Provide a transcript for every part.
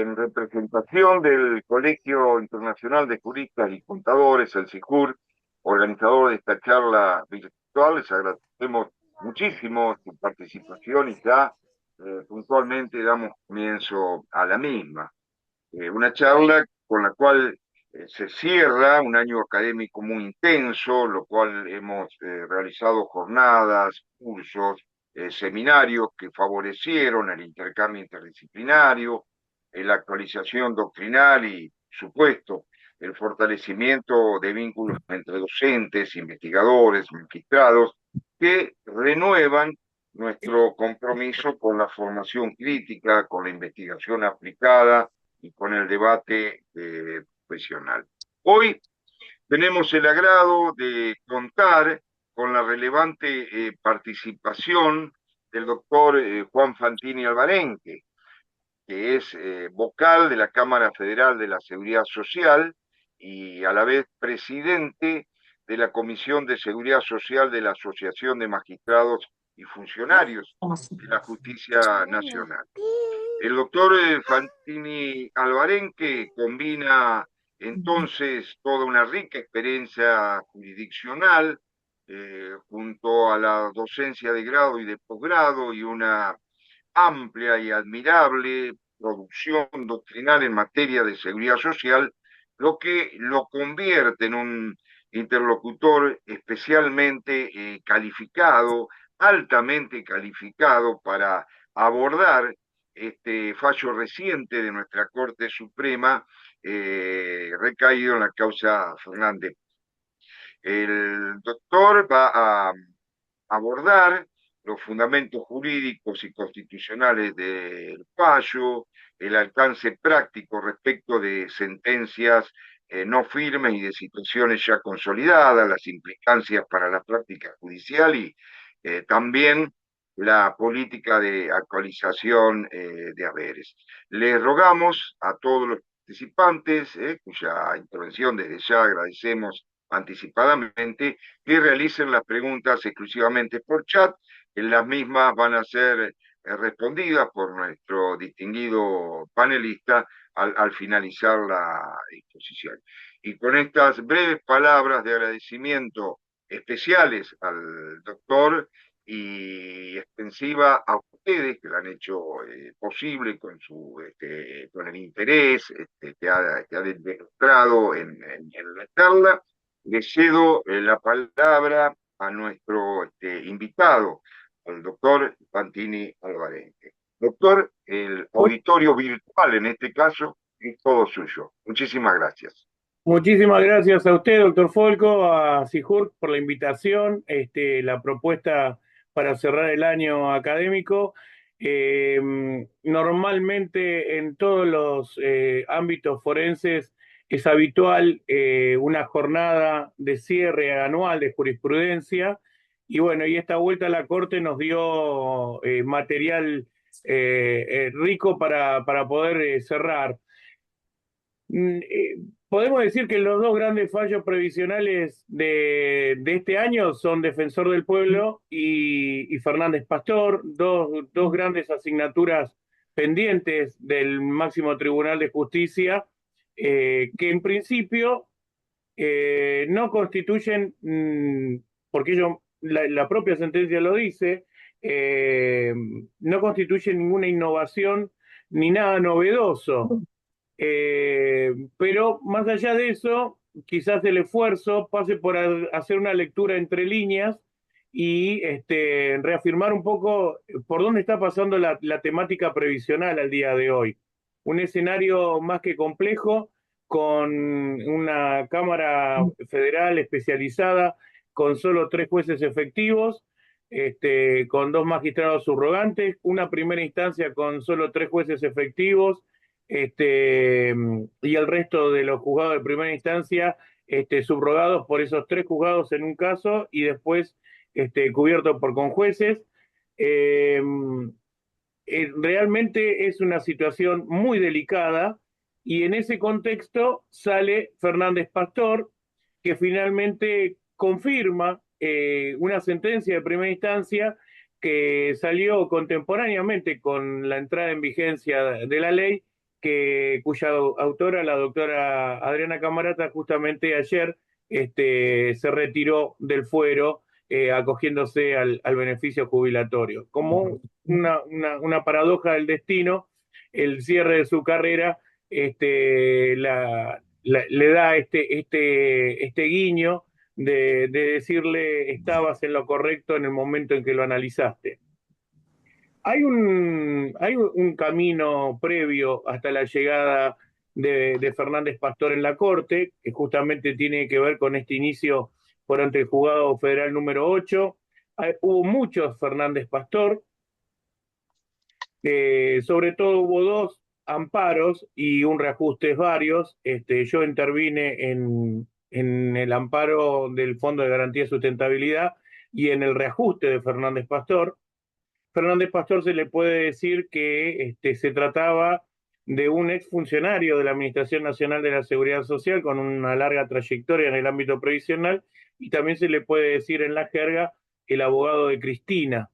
En representación del Colegio Internacional de Juristas y Contadores, el SIJUR, organizador de esta charla virtual, les agradecemos muchísimo su participación y ya puntualmente damos comienzo a la misma. Una charla con la cual se cierra un año académico muy intenso, lo cual hemos realizado jornadas, cursos, seminarios que favorecieron el intercambio interdisciplinario, la actualización doctrinal y, supuesto, el fortalecimiento de vínculos entre docentes, investigadores, magistrados, que renuevan nuestro compromiso con la formación crítica, con la investigación aplicada y con el debate profesional. Hoy tenemos el agrado de contar con la relevante participación del doctor Juan Fantini Albarenque, que es vocal de la Cámara Federal de la Seguridad Social y a la vez presidente de la Comisión de Seguridad Social de la Asociación de Magistrados y Funcionarios de la Justicia Nacional. El doctor Fantini Albarenque combina entonces toda una rica experiencia jurisdiccional junto a la docencia de grado y de posgrado y una amplia y admirable producción doctrinal en materia de seguridad social, lo que lo convierte en un interlocutor especialmente calificado, altamente calificado para abordar este fallo reciente de nuestra Corte Suprema recaído en la causa Fernández. El doctor va a abordar los fundamentos jurídicos y constitucionales del fallo, el alcance práctico respecto de sentencias no firmes y de situaciones ya consolidadas, las implicancias para la práctica judicial y también la política de actualización de haberes. Les rogamos a todos los participantes, cuya intervención desde ya agradecemos anticipadamente, que realicen las preguntas exclusivamente por chat. Las mismas van a ser respondidas por nuestro distinguido panelista al finalizar la exposición. Y con estas breves palabras de agradecimiento especiales al doctor y extensiva a ustedes que lo han hecho posible con con el interés que ha demostrado en la charla, le cedo la palabra a nuestro invitado, al doctor Fantini Albarenque. Doctor, el auditorio virtual en este caso es todo suyo. Muchísimas gracias. Muchísimas gracias a usted, doctor Folco, a Sijur por la invitación, la propuesta para cerrar el año académico. Eh, Normalmente en todos los ámbitos forenses es habitual una jornada de cierre anual de jurisprudencia y bueno, y esta vuelta a la Corte nos dio material rico para poder cerrar. Mm, eh, Podemos decir que los dos grandes fallos previsionales de este año son Defensor del Pueblo y Fernández Pastor, dos grandes asignaturas pendientes del máximo Tribunal de Justicia, que en principio no constituyen, porque la propia sentencia lo dice, no constituyen ninguna innovación ni nada novedoso. Pero más allá de eso, quizás el esfuerzo pase por hacer una lectura entre líneas y reafirmar un poco por dónde está pasando la temática previsional al día de hoy. Un escenario más que complejo, con una Cámara Federal especializada, con solo 3 jueces efectivos, con 2 magistrados subrogantes, una primera instancia con solo 3 jueces efectivos, y el resto de los juzgados de primera instancia subrogados por esos 3 juzgados en un caso y después cubiertos por conjueces. Eh, Realmente es una situación muy delicada y en ese contexto sale Fernández Pastor, que finalmente confirma una sentencia de primera instancia que salió contemporáneamente con la entrada en vigencia de la ley cuya autora, la doctora Adriana Camarata, justamente ayer se retiró del fuero, acogiéndose al beneficio jubilatorio. Como una paradoja del destino, el cierre de su carrera le da este guiño de decirle: estabas en lo correcto en el momento en que lo analizaste. Hay un camino previo hasta la llegada de Fernández Pastor en la Corte, que justamente tiene que ver con este inicio por ante el juzgado federal número 8. Hubo muchos Fernández Pastor, sobre todo hubo dos amparos y un reajuste varios. Yo intervine en el amparo del Fondo de Garantía de Sustentabilidad y en el reajuste de Fernández Pastor. Fernández Pastor se le puede decir que se trataba de un exfuncionario de la Administración Nacional de la Seguridad Social con una larga trayectoria en el ámbito previsional, y también se le puede decir en la jerga el abogado de Cristina.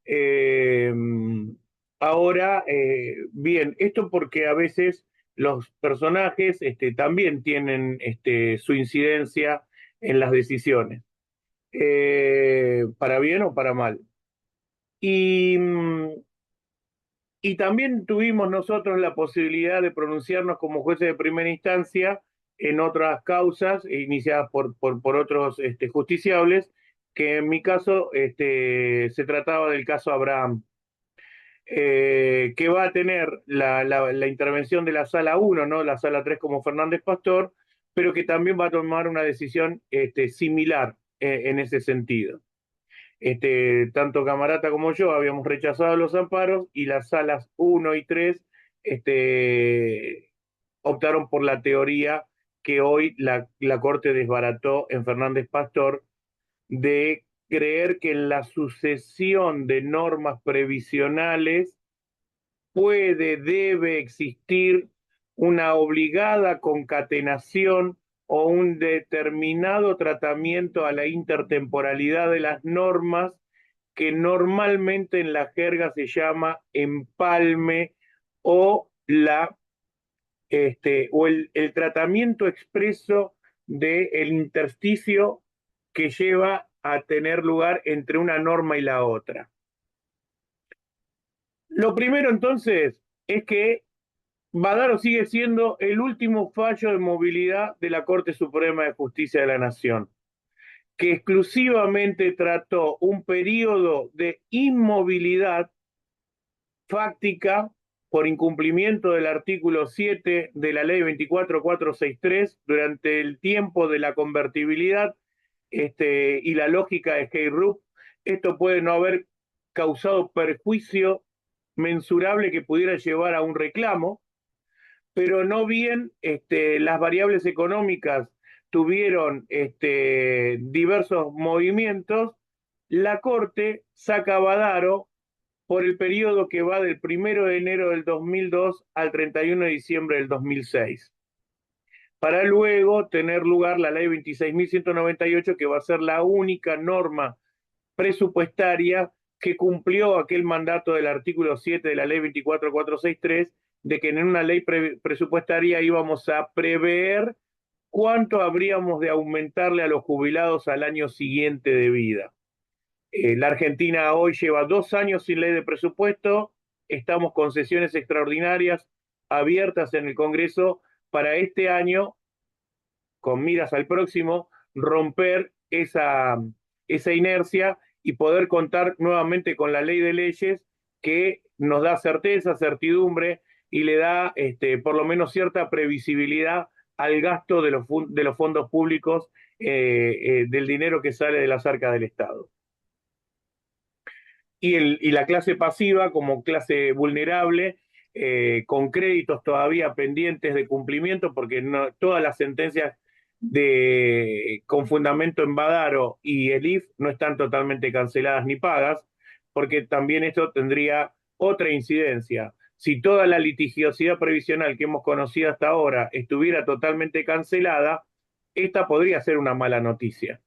Eh, Ahora, bien, esto porque a veces los personajes también tienen su incidencia en las decisiones, para bien o para mal. Y, y también tuvimos nosotros la posibilidad de pronunciarnos como jueces de primera instancia en otras causas iniciadas por otros justiciables, que en mi caso se trataba del caso Abraham, que va a tener la intervención de la sala 1, ¿no? La sala 3 como Fernández Pastor, pero que también va a tomar una decisión similar en ese sentido. Tanto Camarata como yo habíamos rechazado los amparos, y las salas 1 y 3 optaron por la teoría que hoy la Corte desbarató en Fernández Pastor, de creer que en la sucesión de normas previsionales debe existir una obligada concatenación o un determinado tratamiento a la intertemporalidad de las normas, que normalmente en la jerga se llama empalme, o el tratamiento expreso del intersticio que lleva a tener lugar entre una norma y la otra. Lo primero, entonces, es que Badaro sigue siendo el último fallo de movilidad de la Corte Suprema de Justicia de la Nación, que exclusivamente trató un periodo de inmovilidad fáctica por incumplimiento del artículo 7 de la ley 24463 durante el tiempo de la convertibilidad, y la lógica de Heyrup. Esto puede no haber causado perjuicio mensurable que pudiera llevar a un reclamo, pero no bien las variables económicas tuvieron diversos movimientos, la Corte saca a Badaro por el periodo que va del 1 de enero del 2002 al 31 de diciembre del 2006, para luego tener lugar la ley 26.198, que va a ser la única norma presupuestaria que cumplió aquel mandato del artículo 7 de la ley 24463, de que en una ley presupuestaria íbamos a prever cuánto habríamos de aumentarle a los jubilados al año siguiente de vida. La Argentina hoy lleva 2 años sin ley de presupuesto. Estamos con sesiones extraordinarias abiertas en el Congreso para este año, con miras al próximo, romper esa inercia y poder contar nuevamente con la ley de leyes, que nos da certeza, certidumbre, y le da por lo menos cierta previsibilidad al gasto de los fondos públicos, del dinero que sale de las arcas del Estado. Y la clase pasiva como clase vulnerable, con créditos todavía pendientes de cumplimiento, porque no, todas las sentencias con fundamento en Badaro y el IF no están totalmente canceladas ni pagas, porque también esto tendría otra incidencia. Si toda la litigiosidad previsional que hemos conocido hasta ahora estuviera totalmente cancelada, esta podría ser una mala noticia.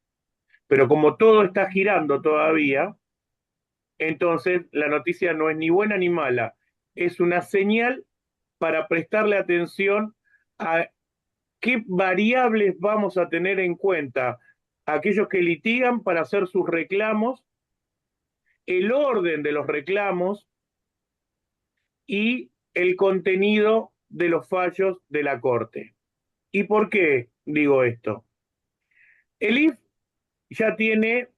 Pero como todo está girando todavía, entonces la noticia no es ni buena ni mala, es una señal para prestarle atención a qué variables vamos a tener en cuenta aquellos que litigan para hacer sus reclamos, el orden de los reclamos y el contenido de los fallos de la Corte. ¿Y por qué digo esto? El IF ya tiene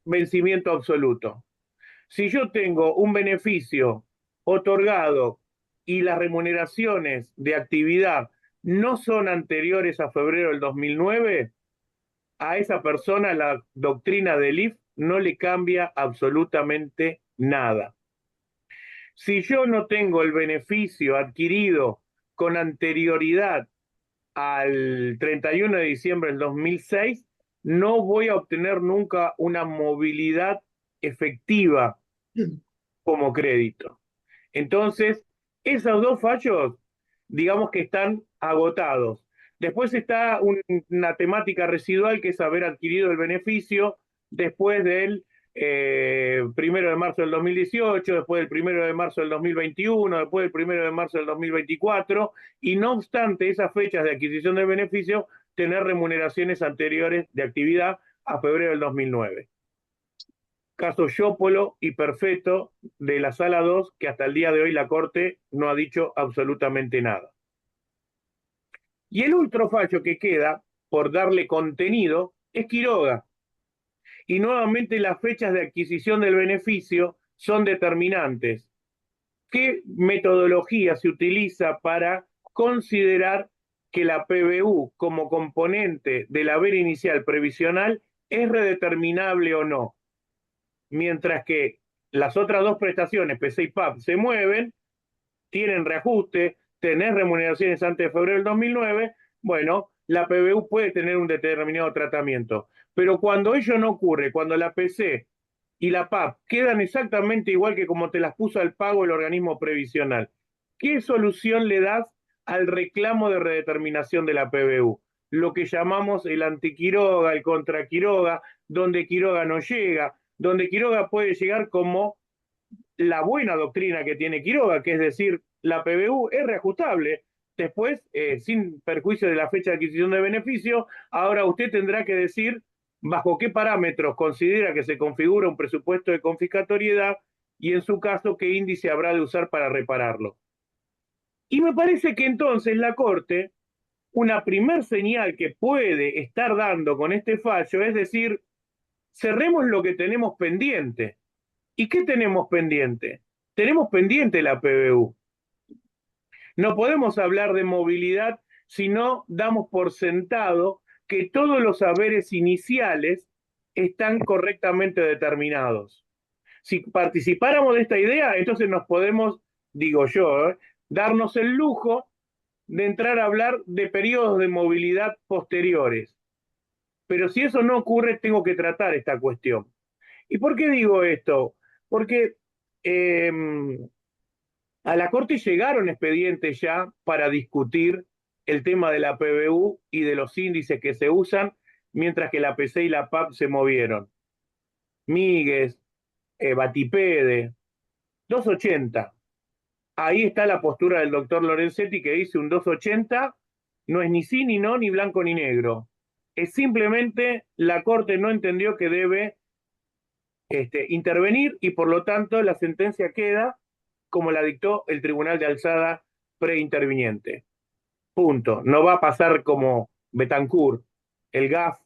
vencimiento absoluto. Si yo tengo un beneficio otorgado y las remuneraciones de actividad no son anteriores a febrero del 2009, a esa persona la doctrina del IF no le cambia absolutamente nada. Si yo no tengo el beneficio adquirido con anterioridad al 31 de diciembre del 2006, no voy a obtener nunca una movilidad efectiva como crédito. Entonces, esos dos fallos, digamos que están agotados. Después está una temática residual que es haber adquirido el beneficio después del 1 de marzo del 2018, después del 1 de marzo del 2021, después del 1 de marzo del 2024, y no obstante esas fechas de adquisición del beneficio, tener remuneraciones anteriores de actividad a febrero del 2009. Caso Yopolo y Perfeto de la Sala 2, que hasta el día de hoy la Corte no ha dicho absolutamente nada. Y el otro fallo que queda por darle contenido es Quiroga. Y nuevamente las fechas de adquisición del beneficio son determinantes. ¿Qué metodología se utiliza para considerar que la PBU como componente del haber inicial previsional es redeterminable o no? Mientras que las otras dos prestaciones, PC y PAP, se mueven, tienen reajuste, tenés remuneraciones antes de febrero del 2009, bueno, la PBU puede tener un determinado tratamiento. Pero cuando ello no ocurre, cuando la PC y la PAP quedan exactamente igual que como te las puso al pago el organismo previsional, ¿qué solución le das al reclamo de redeterminación de la PBU? Lo que llamamos el antiquiroga, el contraquiroga, donde Quiroga no llega, donde Quiroga puede llegar como la buena doctrina que tiene Quiroga, que es decir, la PBU es reajustable. Después, sin perjuicio de la fecha de adquisición de beneficio, ahora usted tendrá que decir bajo qué parámetros considera que se configura un presupuesto de confiscatoriedad y en su caso qué índice habrá de usar para repararlo. Y me parece que entonces la Corte, una primer señal que puede estar dando con este fallo es decir, cerremos lo que tenemos pendiente. ¿Y qué tenemos pendiente? Tenemos pendiente la PBU. No podemos hablar de movilidad si no damos por sentado que todos los haberes iniciales están correctamente determinados. Si participáramos de esta idea, entonces nos podemos, digo yo, darnos el lujo de entrar a hablar de periodos de movilidad posteriores. Pero si eso no ocurre, tengo que tratar esta cuestión. ¿Y por qué digo esto? Porque a la Corte llegaron expedientes ya para discutir el tema de la PBU y de los índices que se usan, mientras que la PC y la PAP se movieron. Míguez, Batipede, 280. Ahí está la postura del doctor Lorenzetti que dice un 280 no es ni sí, ni no, ni blanco, ni negro. Es simplemente la Corte no entendió que debe intervenir y por lo tanto la sentencia queda como la dictó el Tribunal de Alzada preinterviniente. Punto. No va a pasar como Betancourt, el GAF,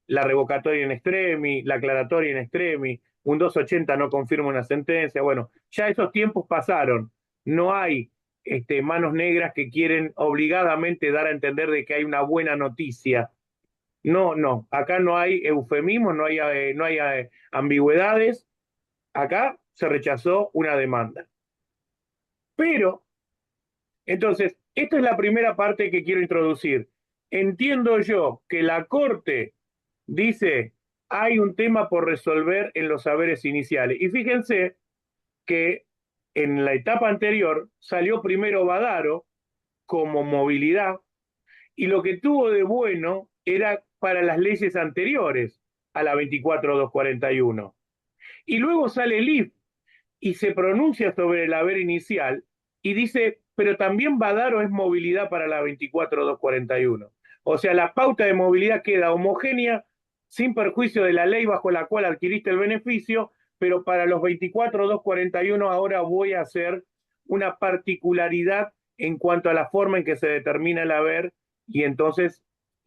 la revocatoria en extremi, la aclaratoria en extremi, un 280 no confirma una sentencia. Bueno, ya esos tiempos pasaron. No hay manos negras que quieren obligadamente dar a entender de que hay una buena noticia. No, no, acá no hay eufemismo, no hay ambigüedades. Acá se rechazó una demanda. Pero, entonces, esta es la primera parte que quiero introducir. Entiendo yo que la Corte dice, hay un tema por resolver en los haberes iniciales. Y fíjense que en la etapa anterior salió primero Badaro como movilidad, y lo que tuvo de bueno era para las leyes anteriores a la 24241. Y luego sale el IF y se pronuncia sobre el haber inicial y dice pero también Badaro es movilidad para la 24241. O sea, la pauta de movilidad queda homogénea sin perjuicio de la ley bajo la cual adquiriste el beneficio, pero para los 24241 ahora voy a hacer una particularidad en cuanto a la forma en que se determina el haber, y entonces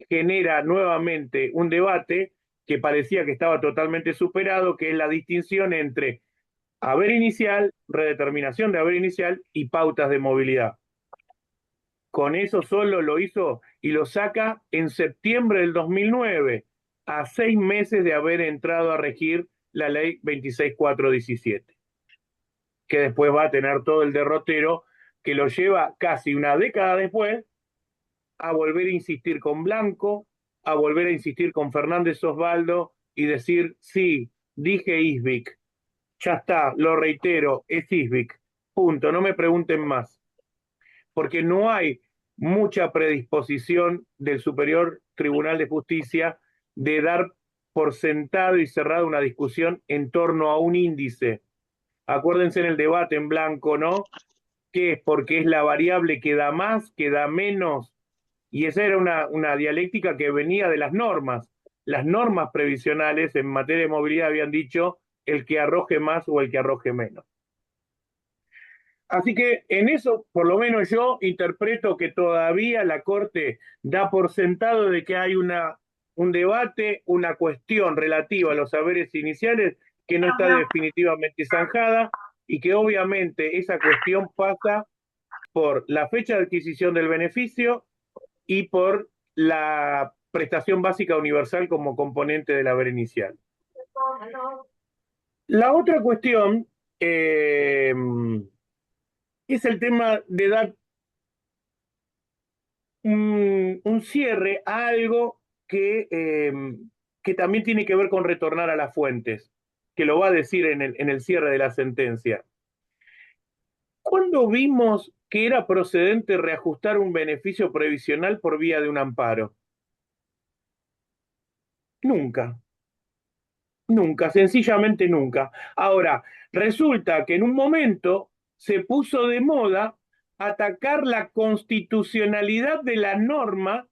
genera nuevamente un debate que parecía que estaba totalmente superado, que es la distinción entre haber inicial, redeterminación de haber inicial y pautas de movilidad. Con eso solo lo hizo y lo saca en septiembre del 2009, a 6 meses de haber entrado a regir la ley 26417, que después va a tener todo el derrotero que lo lleva casi una década después a volver a insistir con Blanco, a volver a insistir con Fernández Osvaldo y decir, sí, dije ISBIC, ya está, lo reitero, es ISBIC, punto, no me pregunten más, porque no hay mucha predisposición del Superior Tribunal de Justicia de dar por sentado y cerrado una discusión en torno a un índice. Acuérdense en el debate en Blanco, ¿no? Que es porque es la variable que da más, que da menos, y esa era una dialéctica que venía de las normas. Las normas previsionales en materia de movilidad habían dicho el que arroje más o el que arroje menos. Así que en eso, por lo menos yo interpreto que todavía la Corte da por sentado de que hay un debate, una cuestión relativa a los saberes iniciales que no está definitivamente zanjada y que obviamente esa cuestión pasa por la fecha de adquisición del beneficio y por la prestación básica universal como componente del haber inicial. La otra cuestión es el tema de dar un cierre a algo que también tiene que ver con retornar a las fuentes, que lo va a decir en el cierre de la sentencia. ¿Cuándo vimos que era procedente reajustar un beneficio previsional por vía de un amparo? Nunca. Nunca, sencillamente nunca. Ahora, resulta que en un momento se puso de moda atacar la constitucionalidad de la norma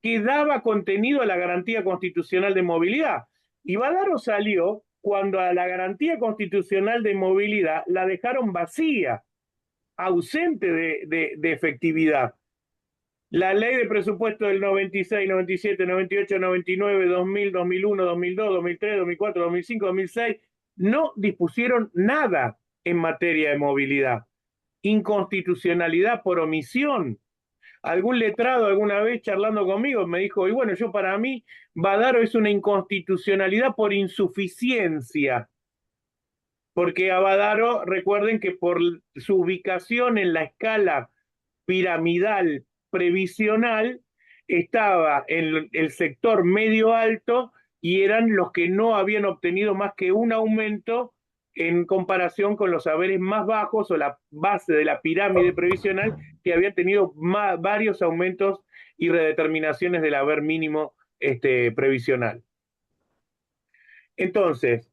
que daba contenido a la garantía constitucional de movilidad. Y Badaro salió cuando a la garantía constitucional de movilidad la dejaron vacía, ausente de efectividad. La ley de presupuesto del 96, 97, 98, 99, 2000, 2001, 2002, 2003, 2004, 2005, 2006 no dispusieron nada en materia de movilidad. Inconstitucionalidad por omisión. Algún letrado alguna vez charlando conmigo me dijo, y bueno, yo para mí, Badaro es una inconstitucionalidad por insuficiencia. Porque a Badaro, recuerden que por su ubicación en la escala piramidal previsional, estaba en el sector medio alto y eran los que no habían obtenido más que un aumento en comparación con los haberes más bajos o la base de la pirámide previsional que habían tenido varios aumentos y redeterminaciones del haber mínimo previsional. Entonces,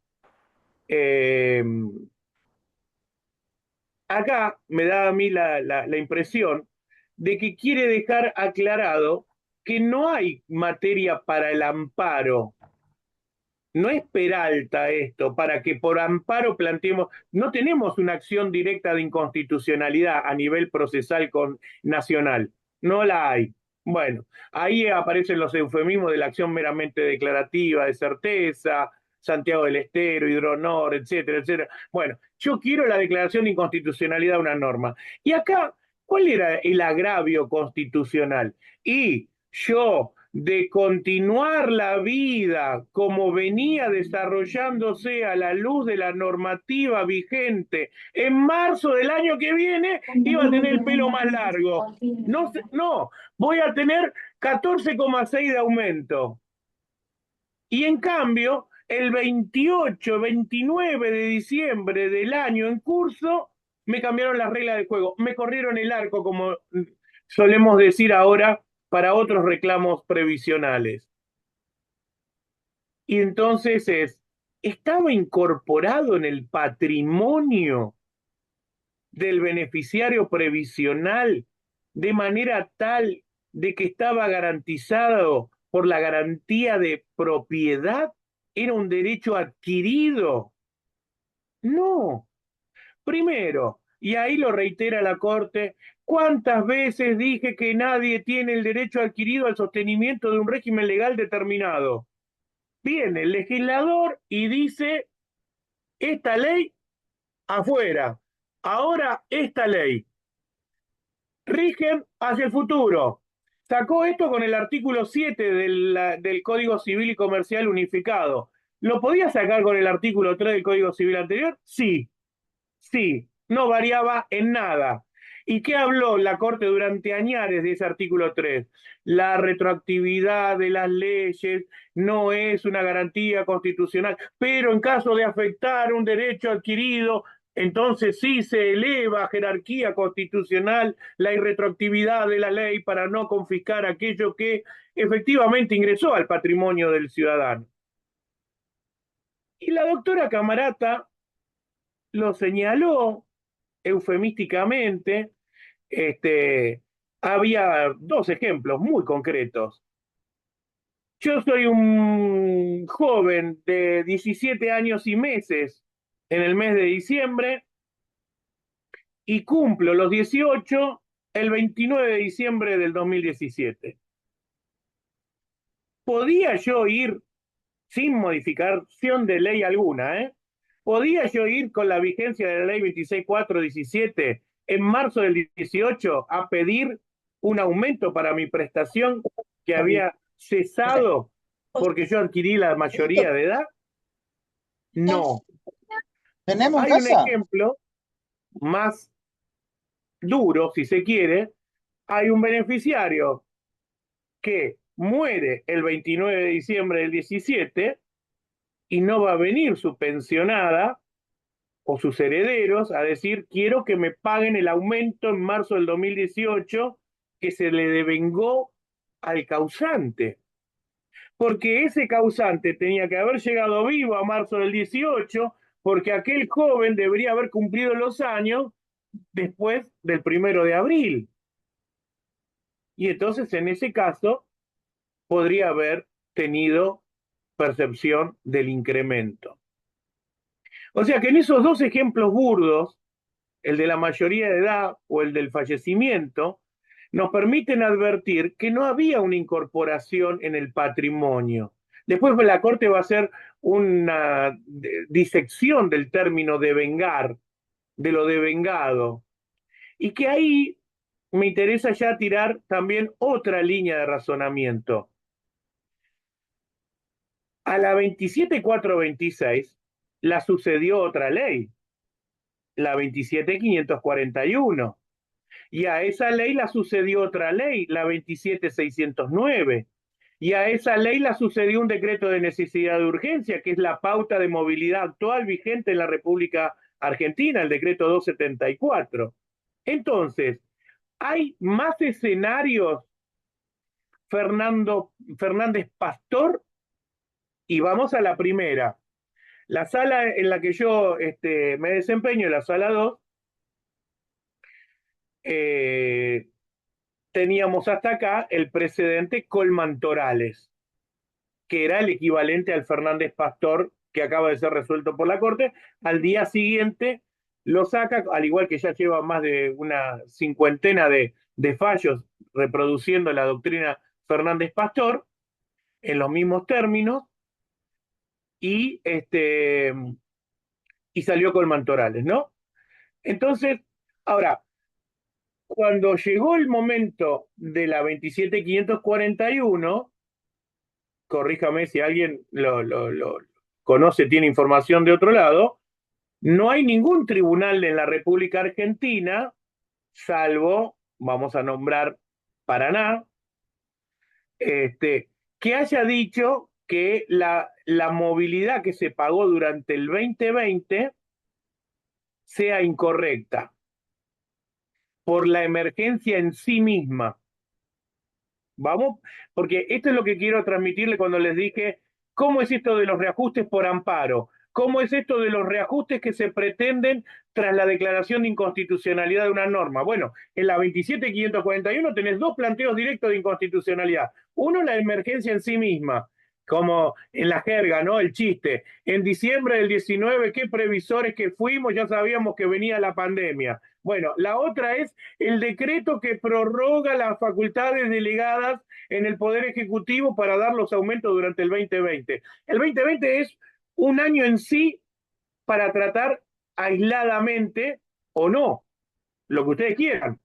acá me da a mí la impresión de que quiere dejar aclarado que no hay materia para el amparo. No es Peralta esto, para que por amparo planteemos, no tenemos una acción directa de inconstitucionalidad a nivel procesal nacional, no la hay. Bueno, ahí aparecen los eufemismos de la acción meramente declarativa, de certeza, Santiago del Estero, Hidronor, etcétera, etcétera. Bueno, yo quiero la declaración de inconstitucionalidad de una norma. Y acá, ¿cuál era el agravio constitucional? Y yo, de continuar la vida como venía desarrollándose a la luz de la normativa vigente, en marzo del año que viene iba a tener el pelo más largo. No, no, voy a tener 14,6 de aumento. Y en cambio, el 28, 29 de diciembre del año en curso, me cambiaron las reglas del juego. Me corrieron el arco, como solemos decir ahora, para otros reclamos previsionales. Y entonces estaba incorporado en el patrimonio del beneficiario previsional de manera tal de que estaba garantizado por la garantía de propiedad? ¿Era un derecho adquirido? No. Primero, y ahí lo reitera la Corte, ¿cuántas veces dije que nadie tiene el derecho adquirido al sostenimiento de un régimen legal determinado? Viene el legislador y dice, esta ley afuera, ahora esta ley, rigen hacia el futuro. Sacó esto con el artículo 7 del Código Civil y Comercial Unificado. ¿Lo podía sacar con el artículo 3 del Código Civil anterior? Sí, sí, no variaba en nada. ¿Y qué habló la Corte durante años de ese artículo 3? La retroactividad de las leyes no es una garantía constitucional, pero en caso de afectar un derecho adquirido, entonces sí se eleva a jerarquía constitucional la irretroactividad de la ley para no confiscar aquello que efectivamente ingresó al patrimonio del ciudadano. Y la doctora Camarata lo señaló eufemísticamente. Había dos ejemplos muy concretos. Yo soy un joven de 17 años y meses en el mes de diciembre y cumplo los 18 el 29 de diciembre del 2017. ¿Podía yo ir sin modificación de ley alguna, ¿podía yo ir con la vigencia de la ley 26.417 en marzo del 18 a pedir un aumento para mi prestación que había cesado porque yo adquirí la mayoría de edad? No. ¿Tenemos en Hay un casa? ejemplo más duro, si se quiere. Hay un beneficiario que muere el 29 de diciembre del 17 y no va a venir su pensionada o sus herederos a decir, quiero que me paguen el aumento en marzo del 2018 que se le devengó al causante. Porque ese causante tenía que haber llegado vivo a marzo del 18, porque aquel joven debería haber cumplido los años después del 1 de abril. Y entonces, en ese caso, podría haber tenido percepción del incremento. O sea que en esos dos ejemplos burdos, el de la mayoría de edad o el del fallecimiento, nos permiten advertir que no había una incorporación en el patrimonio. Después la Corte va a hacer una disección del término devengar, de lo devengado, y que ahí me interesa ya tirar también otra línea de razonamiento. A la 27.426 la sucedió otra ley, la 27.541. Y a esa ley la sucedió otra ley, la 27.609. Y a esa ley la sucedió un decreto de necesidad de urgencia, que es la pauta de movilidad actual vigente en la República Argentina, el decreto 274. Entonces, hay más escenarios, Fernández Pastor, y vamos a la primera. La sala en la que yo me desempeño, la sala 2, teníamos hasta acá el precedente Colman Torales, que era el equivalente al Fernández Pastor que acaba de ser resuelto por la Corte. Al día siguiente lo saca, al igual que ya lleva más de una cincuentena de fallos reproduciendo la doctrina Fernández Pastor en los mismos términos, y, y salió Colman Torales, ¿no? Entonces, ahora, cuando llegó el momento de la 27.541, corríjame si alguien lo conoce, tiene información de otro lado, no hay ningún tribunal en la República Argentina, salvo, vamos a nombrar Paraná, que haya dicho que la movilidad que se pagó durante el 2020 sea incorrecta por la emergencia en sí misma. Vamos, porque esto es lo que quiero transmitirle cuando les dije, ¿cómo es esto de los reajustes por amparo? ¿Cómo es esto de los reajustes que se pretenden tras la declaración de inconstitucionalidad de una norma? Bueno, en la 27.541 tenés dos planteos directos de inconstitucionalidad. Uno, la emergencia en sí misma, como en la jerga, ¿no? El chiste. En diciembre del 19, qué previsores que fuimos, ya sabíamos que venía la pandemia. Bueno, la otra es el decreto que prorroga las facultades delegadas en el Poder Ejecutivo para dar los aumentos durante el 2020. El 2020 es un año en sí para tratar aisladamente o no, lo que ustedes quieran.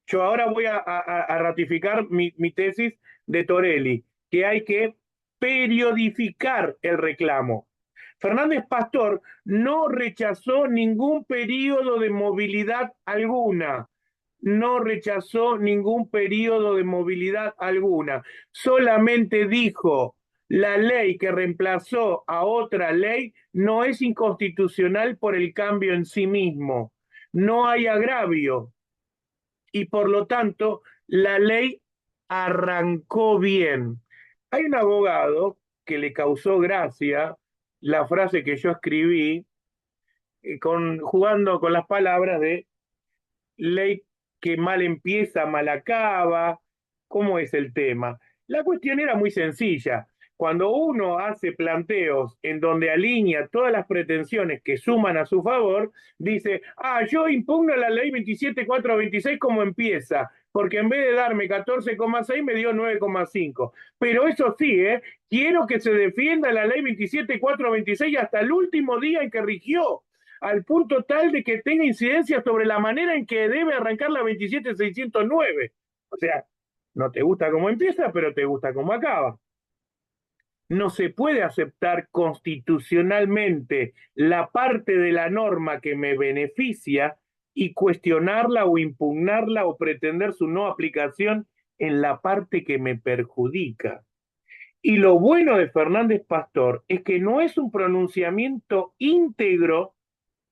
Yo ahora voy a ratificar mi tesis de Torelli, que hay que periodificar el reclamo. Fernández Pastor no rechazó ningún periodo de movilidad alguna, no rechazó ningún periodo de movilidad alguna, solamente dijo la ley que reemplazó a otra ley no es inconstitucional por el cambio en sí mismo, no hay agravio y por lo tanto la ley arrancó bien. Hay un abogado que le causó gracia la frase que yo escribí jugando con las palabras de ley que mal empieza, mal acaba. ¿Cómo es el tema? La cuestión era muy sencilla. Cuando uno hace planteos en donde alinea todas las pretensiones que suman a su favor, dice, yo impugno la ley 27.426 como empieza, porque en vez de darme 14,6 me dio 9,5. Pero eso sí, quiero que se defienda la ley 27.426 hasta el último día en que rigió, al punto tal de que tenga incidencia sobre la manera en que debe arrancar la 27.609. O sea, no te gusta cómo empieza, pero te gusta cómo acaba. No se puede aceptar constitucionalmente la parte de la norma que me beneficia y cuestionarla o impugnarla o pretender su no aplicación en la parte que me perjudica. Y lo bueno de Fernández Pastor es que no es un pronunciamiento íntegro,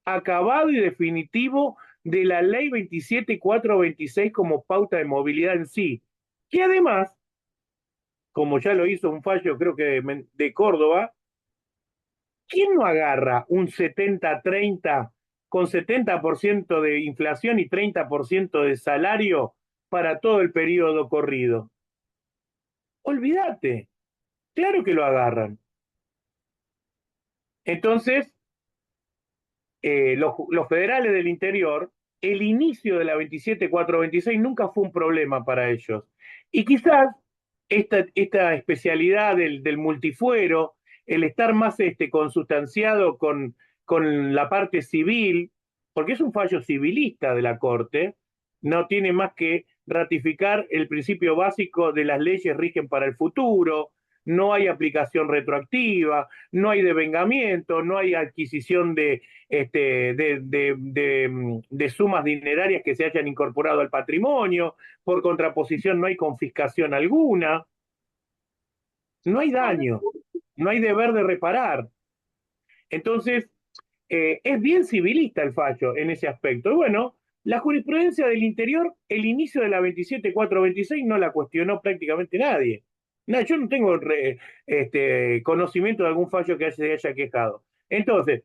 acabado y definitivo de la ley 27.426 como pauta de movilidad en sí, que además, como ya lo hizo un fallo creo que de Córdoba, ¿quién no agarra un 70-30 con 70% de inflación y 30% de salario para todo el periodo corrido? Olvídate, claro que lo agarran. Entonces, los federales del interior, el inicio de la 27.426 nunca fue un problema para ellos. Y quizás esta especialidad del multifuero, el estar más consustanciado con la parte civil, porque es un fallo civilista de la Corte, no tiene más que ratificar el principio básico de las leyes rigen para el futuro, no hay aplicación retroactiva, no hay devengamiento, no hay adquisición de sumas dinerarias que se hayan incorporado al patrimonio, por contraposición no hay confiscación alguna, no hay daño, no hay deber de reparar. Entonces, es bien civilista el fallo en ese aspecto. Y bueno, la jurisprudencia del interior, el inicio de la 27.426 no la cuestionó prácticamente nadie. No, yo no tengo conocimiento de algún fallo que se haya quejado. Entonces,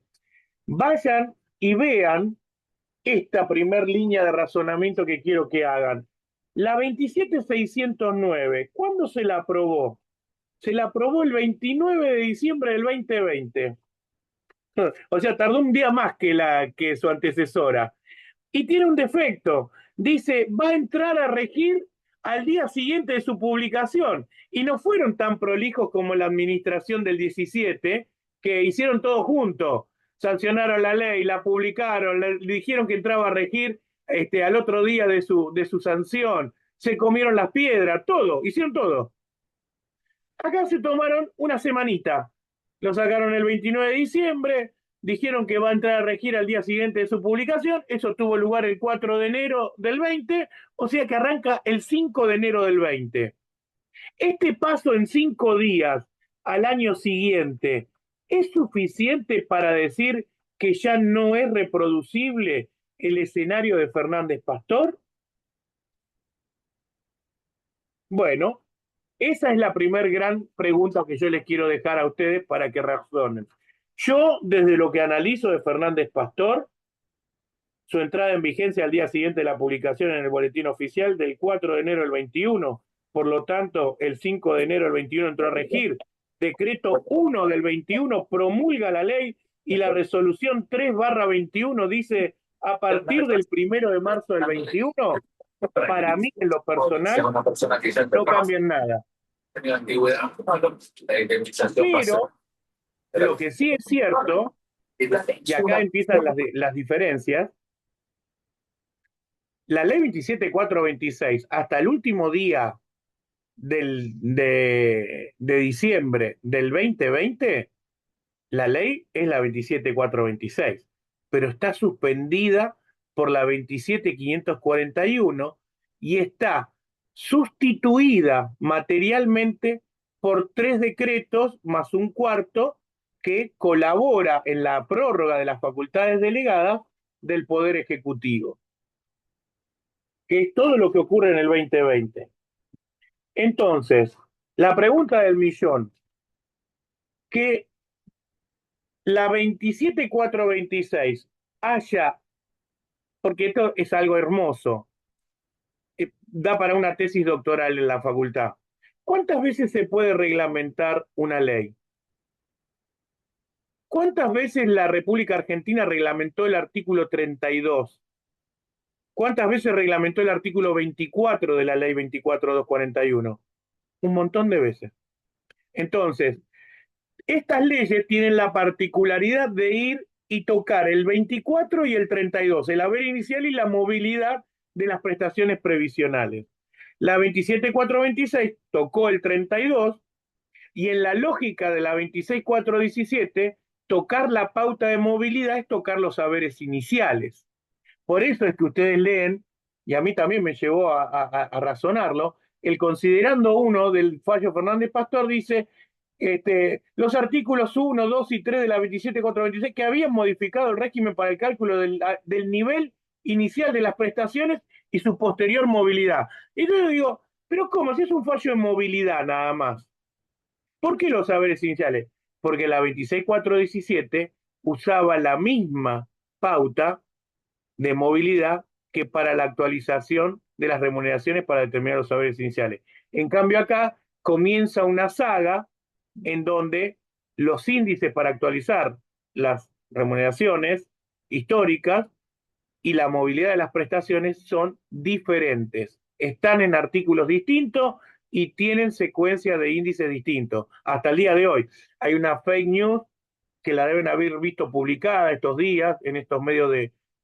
vayan y vean esta primer línea de razonamiento que quiero que hagan. La 27.609, ¿cuándo se la aprobó? Se la aprobó el 29 de diciembre del 2020. O sea, tardó un día más que su antecesora. Y tiene un defecto. Dice, va a entrar a regir al día siguiente de su publicación. Y no fueron tan prolijos como la administración del 17, que hicieron todo junto. Sancionaron la ley, la publicaron, le dijeron que entraba a regir al otro día de su sanción. Se comieron las piedras, todo, hicieron todo. Acá se tomaron una semanita. Lo sacaron el 29 de diciembre, dijeron que va a entrar a regir al día siguiente de su publicación, eso tuvo lugar el 4 de enero del 20, o sea que arranca el 5 de enero del 20. Este paso en 5 días al año siguiente, ¿es suficiente para decir que ya no es reproducible el escenario de Fernández Pastor? Bueno, esa es la primer gran pregunta que yo les quiero dejar a ustedes para que razonen. Yo, desde lo que analizo de Fernández Pastor, su entrada en vigencia al día siguiente de la publicación en el boletín oficial del 4 de enero del 21. Por lo tanto, el 5 de enero del 21 entró a regir. Decreto 1 del 21 promulga la ley y la resolución 3/21 dice a partir del 1 de marzo del 21, para mí en lo personal no cambia en nada. Pero lo que sí es cierto, y acá empiezan las diferencias, la ley 27426 hasta el último día de diciembre del 2020, la ley es la 27426, pero está suspendida por la 27541 y está sustituida materialmente por 3 decretos más un cuarto que colabora en la prórroga de las facultades delegadas del Poder Ejecutivo, que es todo lo que ocurre en el 2020. Entonces, la pregunta del millón, que la 27426 haya, porque esto es algo hermoso, da para una tesis doctoral en la facultad. ¿Cuántas veces se puede reglamentar una ley? ¿Cuántas veces la República Argentina reglamentó el artículo 32? ¿Cuántas veces reglamentó el artículo 24 de la ley 24241? Un montón de veces. Entonces, estas leyes tienen la particularidad de ir y tocar el 24 y el 32, el haber inicial y la movilidad de las prestaciones previsionales. La 27426 tocó el 32 y en la lógica de la 26417, tocar la pauta de movilidad es tocar los haberes iniciales. Por eso es que ustedes leen, y a mí también me llevó a razonarlo, el considerando uno del fallo Fernández Pastor dice, los artículos 1, 2 y 3 de la 27426 que habían modificado el régimen para el cálculo del nivel inicial de las prestaciones y su posterior movilidad. Y yo digo, pero ¿cómo? Si es un fallo de movilidad nada más. ¿Por qué los saberes iniciales? Porque la 26417 usaba la misma pauta de movilidad que para la actualización de las remuneraciones para determinar los saberes iniciales. En cambio acá comienza una saga en donde los índices para actualizar las remuneraciones históricas y la movilidad de las prestaciones son diferentes. Están en artículos distintos y tienen secuencias de índices distintos. Hasta el día de hoy hay una fake news que la deben haber visto publicada estos días en estos medios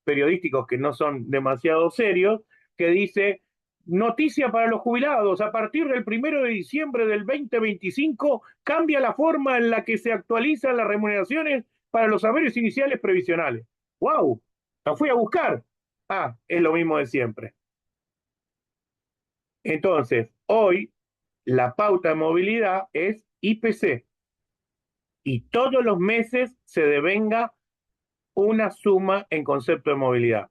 periodísticos que no son demasiado serios, que dice: noticia para los jubilados, a partir del 1 de diciembre del 2025 cambia la forma en la que se actualizan las remuneraciones para los saberes iniciales previsionales. ¡Wow! La fui a buscar. Ah, es lo mismo de siempre. Entonces, hoy la pauta de movilidad es IPC y todos los meses se devenga una suma en concepto de movilidad.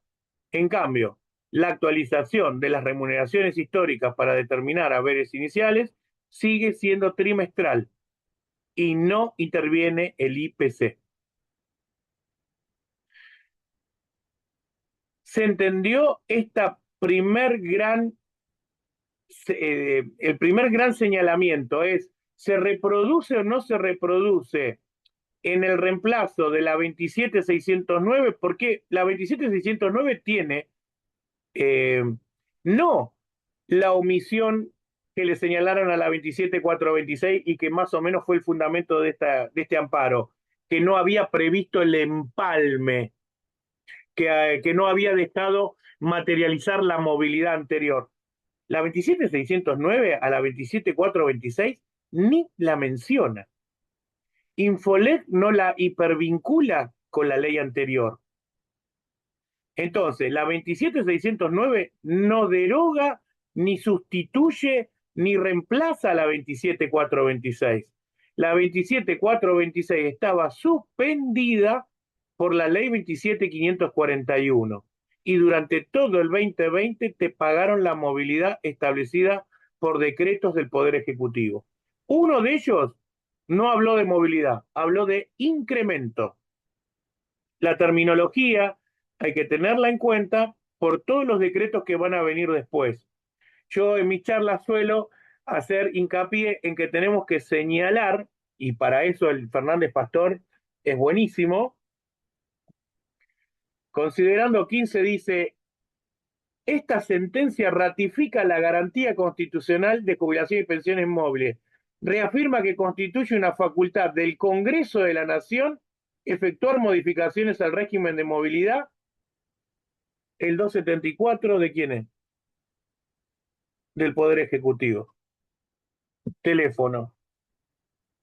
En cambio, la actualización de las remuneraciones históricas para determinar haberes iniciales sigue siendo trimestral y no interviene el IPC. Se entendió el primer gran señalamiento es: ¿se reproduce o no se reproduce en el reemplazo de la 27609? Porque la 27609 tiene no la omisión que le señalaron a la 27426 y que más o menos fue el fundamento de este amparo, que no había previsto el empalme, que no había dejado materializar la movilidad anterior. La 27609 a la 27426 ni la menciona. Infolec no la hipervincula con la ley anterior. Entonces, la 27609 no deroga, ni sustituye, ni reemplaza a la 27426. La 27426 estaba suspendida por la ley 27541 y durante todo el 2020 te pagaron la movilidad establecida por decretos del Poder Ejecutivo. Uno de ellos no habló de movilidad, habló de incremento. La terminología hay que tenerla en cuenta por todos los decretos que van a venir después. Yo en mis charlas suelo hacer hincapié en que tenemos que señalar, y para eso el Fernández Pastor es buenísimo, considerando 15 dice, esta sentencia ratifica la garantía constitucional de jubilación y pensiones móviles. Reafirma que constituye una facultad del Congreso de la Nación efectuar modificaciones al régimen de movilidad. El 274, ¿de quién es? Del Poder Ejecutivo. Teléfono.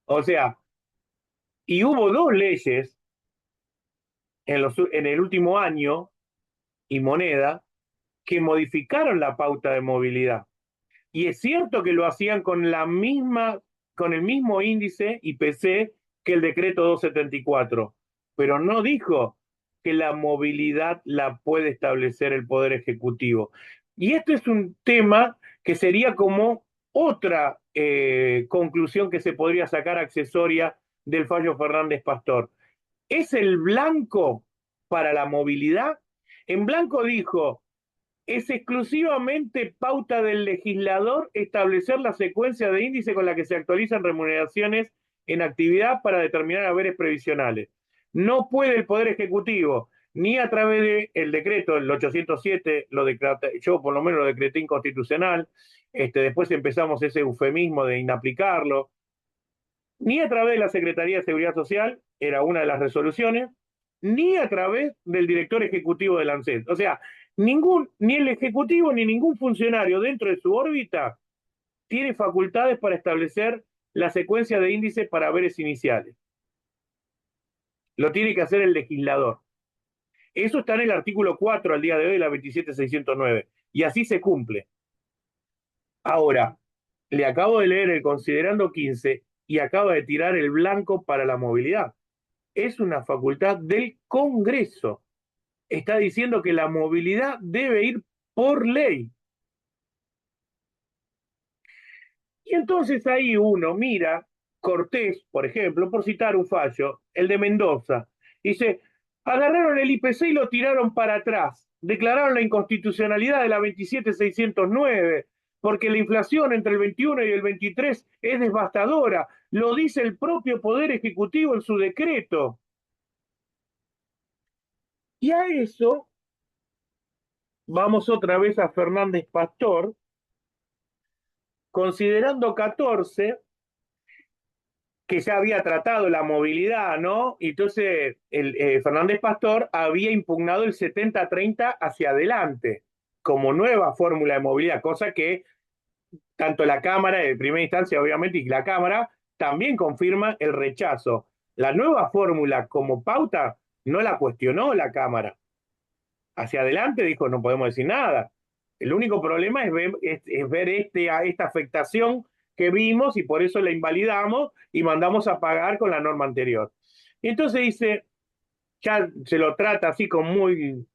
O sea, y hubo dos leyes en el último año y moneda que modificaron la pauta de movilidad. Y es cierto que lo hacían con el mismo índice IPC que el decreto 274, pero no dijo que la movilidad la puede establecer el Poder Ejecutivo. Y este es un tema que sería como otra conclusión que se podría sacar accesoria del fallo Fernández Pastor. ¿Es el blanco para la movilidad? En blanco dijo, es exclusivamente pauta del legislador establecer la secuencia de índice con la que se actualizan remuneraciones en actividad para determinar haberes previsionales. No puede el Poder Ejecutivo, ni a través del decreto, el 807, yo por lo menos lo decreté inconstitucional, después empezamos ese eufemismo de inaplicarlo, ni a través de la Secretaría de Seguridad Social, era una de las resoluciones, ni a través del director ejecutivo del ANSES. O sea, ni el ejecutivo ni ningún funcionario dentro de su órbita tiene facultades para establecer la secuencia de índices para haberes iniciales. Lo tiene que hacer el legislador. Eso está en el artículo 4 al día de hoy de la 27609. Y así se cumple. Ahora, le acabo de leer el considerando 15 y acaba de tirar el blanco para la movilidad. Es una facultad del Congreso. Está diciendo que la movilidad debe ir por ley. Y entonces ahí uno mira, Cortés, por ejemplo, por citar un fallo, el de Mendoza, dice, agarraron el IPC y lo tiraron para atrás, declararon la inconstitucionalidad de la 27609, porque la inflación entre el 21 y el 23 es devastadora, lo dice el propio Poder Ejecutivo en su decreto. Y a eso vamos otra vez a Fernández Pastor, considerando 14, que ya había tratado la movilidad, ¿no? Y entonces Fernández Pastor había impugnado el 70-30 hacia adelante como nueva fórmula de movilidad, cosa que tanto la Cámara, de primera instancia obviamente, y la Cámara también confirma el rechazo. La nueva fórmula como pauta no la cuestionó la Cámara. Hacia adelante dijo, no podemos decir nada. El único problema es ver esta afectación que vimos y por eso la invalidamos y mandamos a pagar con la norma anterior. Y entonces dice, ya se lo trata así con muy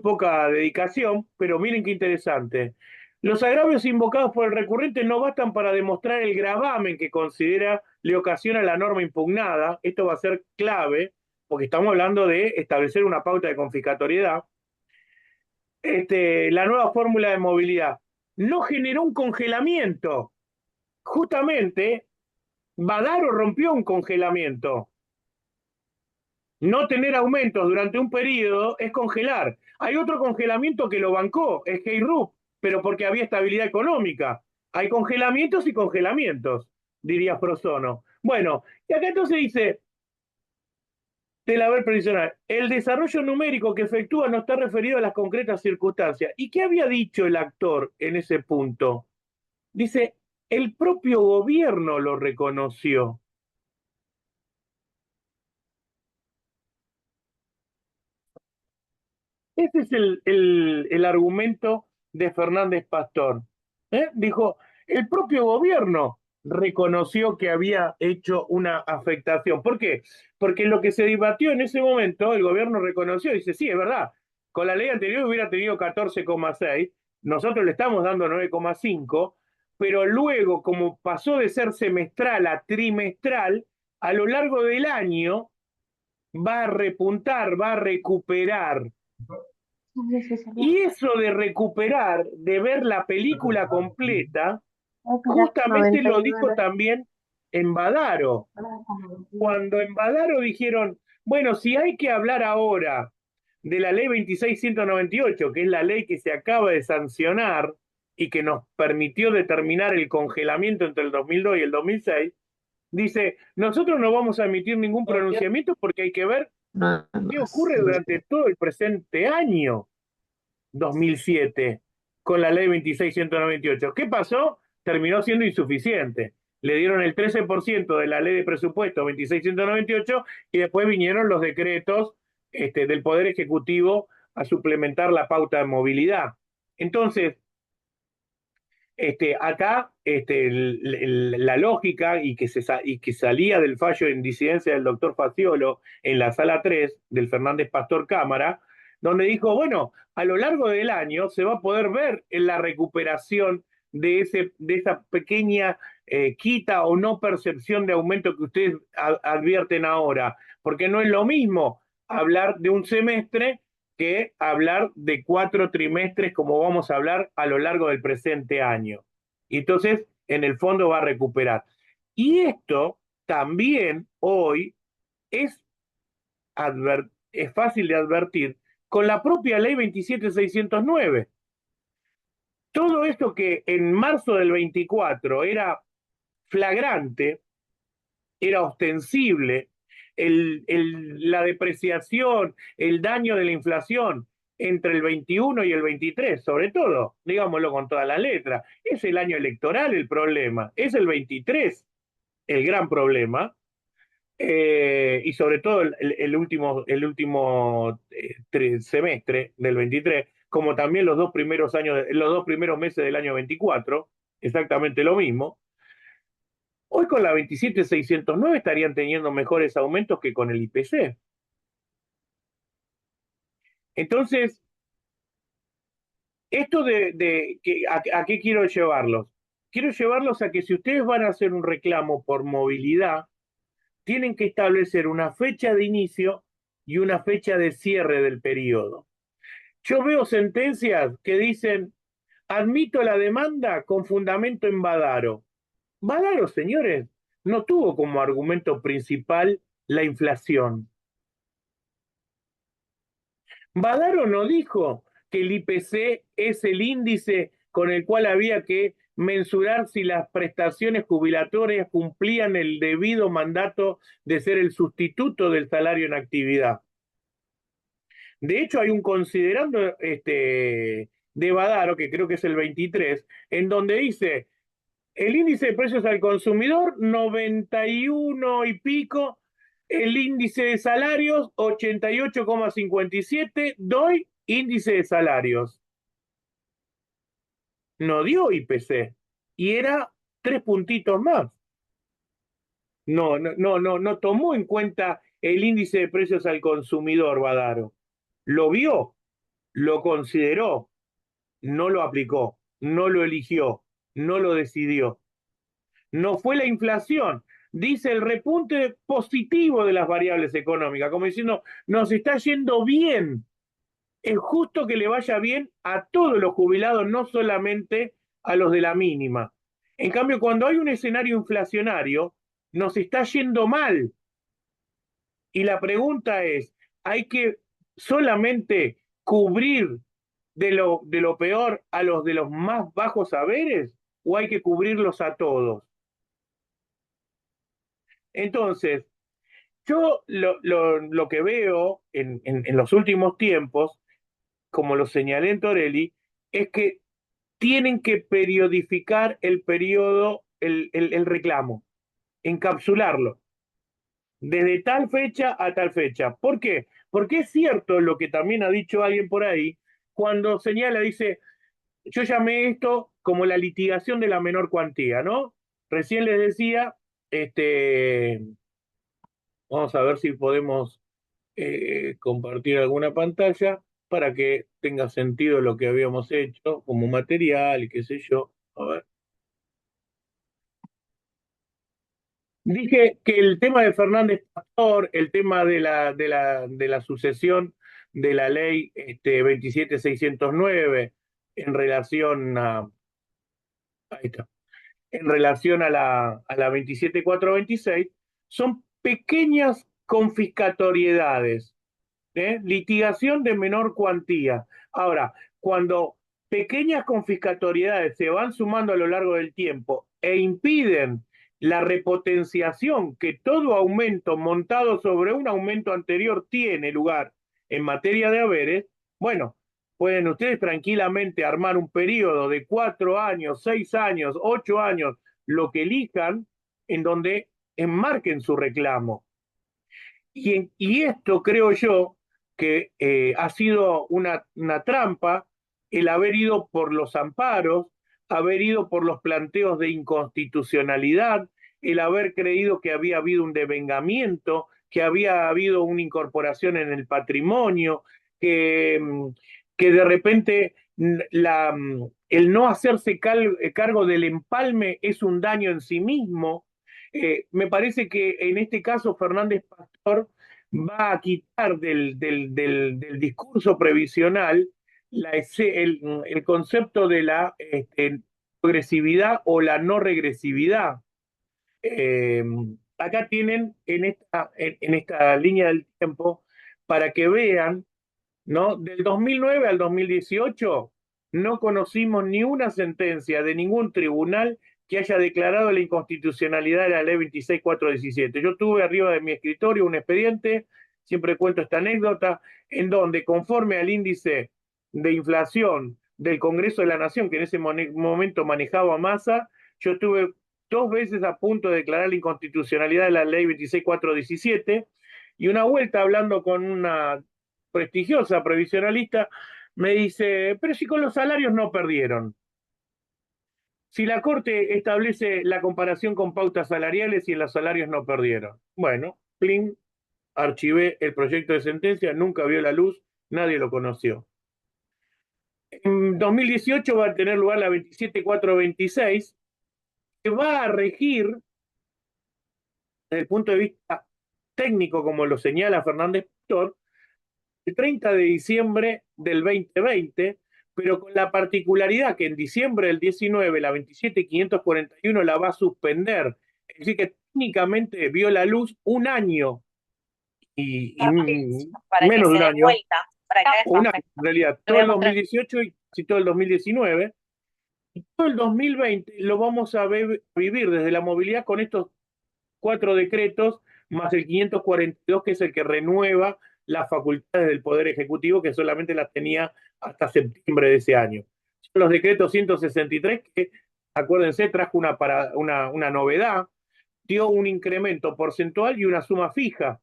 poca dedicación, pero miren qué interesante. Los agravios invocados por el recurrente no bastan para demostrar el gravamen que considera le ocasiona la norma impugnada. Esto va a ser clave, porque estamos hablando de establecer una pauta de confiscatoriedad. La nueva fórmula de movilidad no generó un congelamiento. Justamente, Badaro rompió un congelamiento. No tener aumentos durante un periodo es congelar. Hay otro congelamiento que lo bancó, es Heyrup, pero porque había estabilidad económica. Hay congelamientos y congelamientos, diría Frozono. Bueno, y acá entonces dice, del haber previsional, el desarrollo numérico que efectúa no está referido a las concretas circunstancias. ¿Y qué había dicho el actor en ese punto? Dice, el propio gobierno lo reconoció. Ese es el argumento de Fernández Pastor. Dijo, el propio gobierno reconoció que había hecho una afectación. ¿Por qué? Porque lo que se debatió en ese momento, el gobierno reconoció, dice, sí, es verdad, con la ley anterior hubiera tenido 14,6, nosotros le estamos dando 9,5, pero luego, como pasó de ser semestral a trimestral, a lo largo del año va a repuntar, va a recuperar. Y eso de recuperar, de ver la película completa, justamente lo dijo también en Badaro. Cuando en Badaro dijeron, bueno, si hay que hablar ahora de la ley 26.198, que es la ley que se acaba de sancionar y que nos permitió determinar el congelamiento entre el 2002 y el 2006, dice, nosotros no vamos a emitir ningún pronunciamiento porque hay que ver qué ocurre durante todo el presente año 2007 con la ley 26.198. ¿Qué pasó? Terminó siendo insuficiente. Le dieron el 13% de la ley de presupuesto 26.198 y después vinieron los decretos del Poder Ejecutivo a suplementar la pauta de movilidad. Entonces, acá la lógica y que salía del fallo en disidencia del doctor Faciolo en la sala 3 del Fernández Pastor Cámara, donde dijo, bueno, a lo largo del año se va a poder ver en la recuperación de esa pequeña quita o no percepción de aumento que ustedes advierten ahora, porque no es lo mismo hablar de un semestre que hablar de 4 trimestres como vamos a hablar a lo largo del presente año. Y entonces, en el fondo va a recuperar. Y esto también hoy es, es fácil de advertir con la propia ley 27.609. Todo esto que en marzo del 24 era flagrante, era ostensible, la depreciación, el daño de la inflación entre el 21 y el 23, sobre todo, digámoslo con toda la letra, es el año electoral el problema, es el 23 el gran problema, y sobre todo el último semestre del 23, como también los dos primeros meses del año 24, exactamente lo mismo. Hoy con la 27.609 estarían teniendo mejores aumentos que con el IPC. Entonces, esto ¿a qué quiero llevarlos? Quiero llevarlos a que si ustedes van a hacer un reclamo por movilidad, tienen que establecer una fecha de inicio y una fecha de cierre del periodo. Yo veo sentencias que dicen, admito la demanda con fundamento en Badaro. Badaro, señores, no tuvo como argumento principal la inflación. Badaro no dijo que el IPC es el índice con el cual había que mensurar si las prestaciones jubilatorias cumplían el debido mandato de ser el sustituto del salario en actividad. De hecho, hay un considerando de Badaro, que creo que es el 23, en donde dice el índice de precios al consumidor 91 y pico, el índice de salarios 88,57, doy índice de salarios. No dio IPC y era 3 puntitos más. No tomó en cuenta el índice de precios al consumidor, Badaro. Lo vio, lo consideró, no lo aplicó, no lo eligió, no lo decidió. No fue la inflación, dice el repunte positivo de las variables económicas, como diciendo, nos está yendo bien. Es justo que le vaya bien a todos los jubilados, no solamente a los de la mínima. En cambio, cuando hay un escenario inflacionario, nos está yendo mal. Y la pregunta es, ¿hay que solamente cubrir de lo peor a los de los más bajos saberes o hay que cubrirlos a todos? Entonces, yo lo que veo en los últimos tiempos, como lo señalé en Torelli, es que tienen que periodificar el periodo, el reclamo, encapsularlo, desde tal fecha a tal fecha. ¿Por qué? Porque es cierto lo que también ha dicho alguien por ahí, cuando señala, dice, yo llamé esto como la litigación de la menor cuantía, ¿no? Recién les decía, vamos a ver si podemos compartir alguna pantalla para que tenga sentido lo que habíamos hecho como material y qué sé yo. A ver. Dije que el tema de Fernández Pastor, el tema de la sucesión de la ley 27609 en relación ahí está, en relación a la 27426, son pequeñas confiscatoriedades, litigación de menor cuantía. Ahora, cuando pequeñas confiscatoriedades se van sumando a lo largo del tiempo e impiden la repotenciación que todo aumento montado sobre un aumento anterior tiene lugar en materia de haberes, bueno, pueden ustedes tranquilamente armar un periodo de 4 años, 6 años, 8 años, lo que elijan, en donde enmarquen su reclamo. Y esto creo yo que ha sido una trampa el haber ido por los amparos, haber ido por los planteos de inconstitucionalidad, el haber creído que había habido un devengamiento, que había habido una incorporación en el patrimonio, que de repente el no hacerse cargo del empalme es un daño en sí mismo. Me parece que en este caso Fernández Pastor va a quitar del discurso previsional el concepto de la progresividad o la no regresividad. Eh, Acá tienen en esta línea del tiempo para que vean, ¿no? Del 2009 al 2018 no conocimos ni una sentencia de ningún tribunal que haya declarado la inconstitucionalidad de la ley 26417. Yo tuve arriba de mi escritorio un expediente, siempre cuento esta anécdota, en donde conforme al índice de inflación del Congreso de la Nación, que en ese momento manejaba Massa, yo estuve 2 veces a punto de declarar la inconstitucionalidad de la ley 26417 y una vuelta hablando con una prestigiosa previsionalista, me dice, pero si con los salarios no perdieron. Si la Corte establece la comparación con pautas salariales y en los salarios no perdieron. Bueno, plin, archivé el proyecto de sentencia, nunca vio la luz, nadie lo conoció. En 2018 va a tener lugar la 27426, que va a regir, desde el punto de vista técnico, como lo señala Fernández Pastor, el 30 de diciembre del 2020, pero con la particularidad que en diciembre del 19 la 27541 la va a suspender. Es decir, que técnicamente vio la luz un año y para que menos se de un dé año, vuelta, para que o un año en realidad, todo el 2018 y casi todo el 2019. Y todo el 2020 lo vamos a vivir desde la movilidad con estos 4 decretos, más el 542, que es el que renueva las facultades del Poder Ejecutivo, que solamente las tenía hasta septiembre de ese año. Son los decretos 163, que, acuérdense, trajo una novedad, dio un incremento porcentual y una suma fija.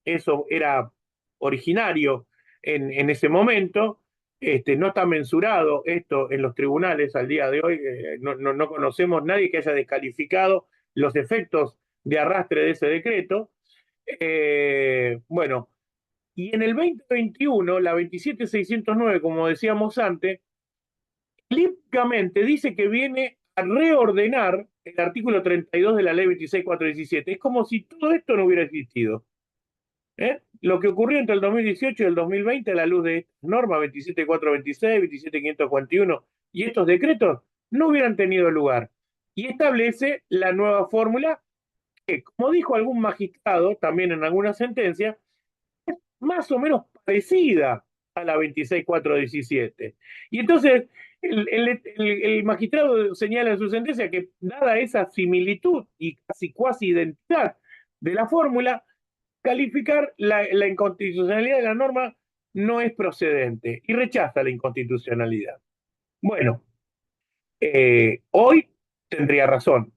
Eso era originario en ese momento. No está mensurado esto en los tribunales al día de hoy. No conocemos nadie que haya descalificado los efectos de arrastre de ese decreto. Bueno, y en el 2021, la 27609, como decíamos antes, límicamente dice que viene a reordenar el artículo 32 de la ley 26417. Es como si todo esto no hubiera existido. Lo que ocurrió entre el 2018 y el 2020 a la luz de estas normas 27426, 27541 y estos decretos no hubieran tenido lugar. Y establece la nueva fórmula que, como dijo algún magistrado también en alguna sentencia, es más o menos parecida a la 26417. Y entonces el magistrado señala en su sentencia que, dada esa similitud y casi cuasi identidad de la fórmula, calificar la inconstitucionalidad de la norma no es procedente y rechaza la inconstitucionalidad. Bueno, hoy tendría razón,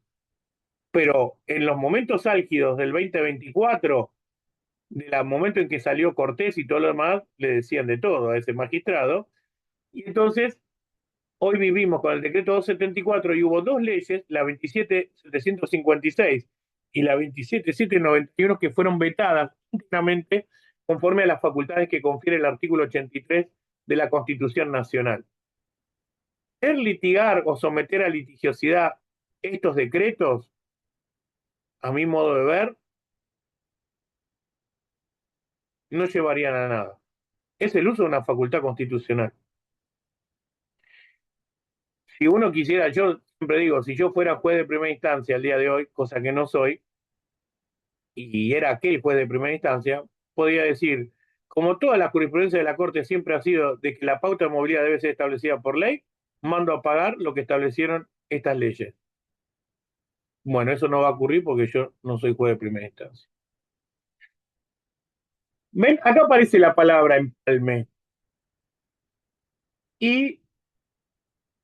pero en los momentos álgidos del 2024, del momento en que salió Cortés y todo lo demás, le decían de todo a ese magistrado, y entonces hoy vivimos con el decreto 274 y hubo dos leyes, la 27756 y la 27791, que fueron vetadas íntegramente conforme a las facultades que confiere el artículo 83 de la Constitución Nacional. Litigar o someter a litigiosidad estos decretos a mi modo de ver, no llevarían a nada. Es el uso de una facultad constitucional. Si uno quisiera, yo siempre digo, si yo fuera juez de primera instancia al día de hoy, cosa que no soy, y era aquel juez de primera instancia, podría decir, como toda la jurisprudencia de la Corte siempre ha sido de que la pauta de movilidad debe ser establecida por ley, mando a pagar lo que establecieron estas leyes. Bueno, eso no va a ocurrir porque yo no soy juez de primera instancia. ¿Ven? Acá aparece la palabra empalme. Y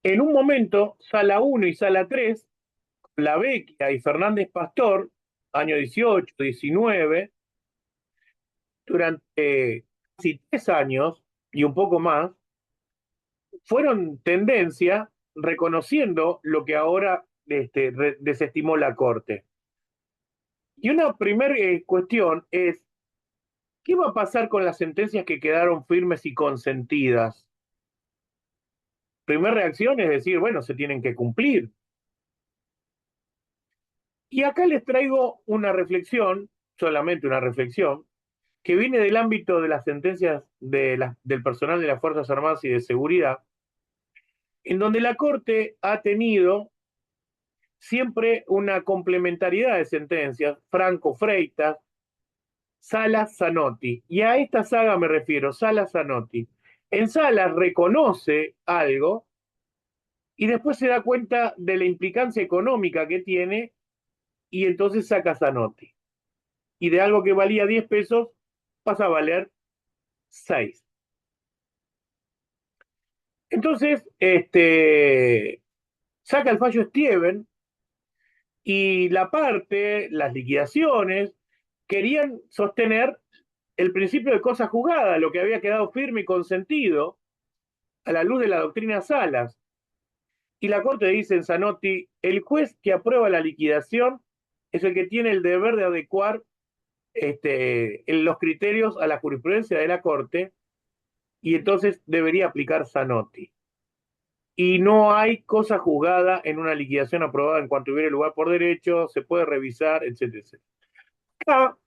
en un momento, Sala 1 y Sala 3, La Vecchia y Fernández Pastor, año 18, 19, durante casi 3 años y un poco más, fueron tendencia reconociendo lo que ahora desestimó la Corte. Y una primera cuestión es, ¿qué va a pasar con las sentencias que quedaron firmes y consentidas? Primera reacción es decir, bueno, se tienen que cumplir. Y acá les traigo una reflexión, solamente una reflexión, que viene del ámbito de las sentencias del personal de las Fuerzas Armadas y de Seguridad, en donde la Corte ha tenido siempre una complementariedad de sentencias, Franco Freitas, Salas Zanotti. Y a esta saga me refiero, Salas Zanotti. En Salas reconoce algo y después se da cuenta de la implicancia económica que tiene y entonces saca Zanotti. Y de algo que valía 10 pesos pasa a valer 6. Entonces, saca el fallo Steven y las liquidaciones, querían sostener el principio de cosa juzgada, lo que había quedado firme y consentido a la luz de la doctrina Salas. Y la Corte dice en Zanotti, el juez que aprueba la liquidación es el que tiene el deber de adecuar los criterios a la jurisprudencia de la Corte y entonces debería aplicar Zanotti. Y no hay cosa juzgada en una liquidación aprobada en cuanto hubiera lugar por derecho, se puede revisar, etcétera, etcétera. Acá,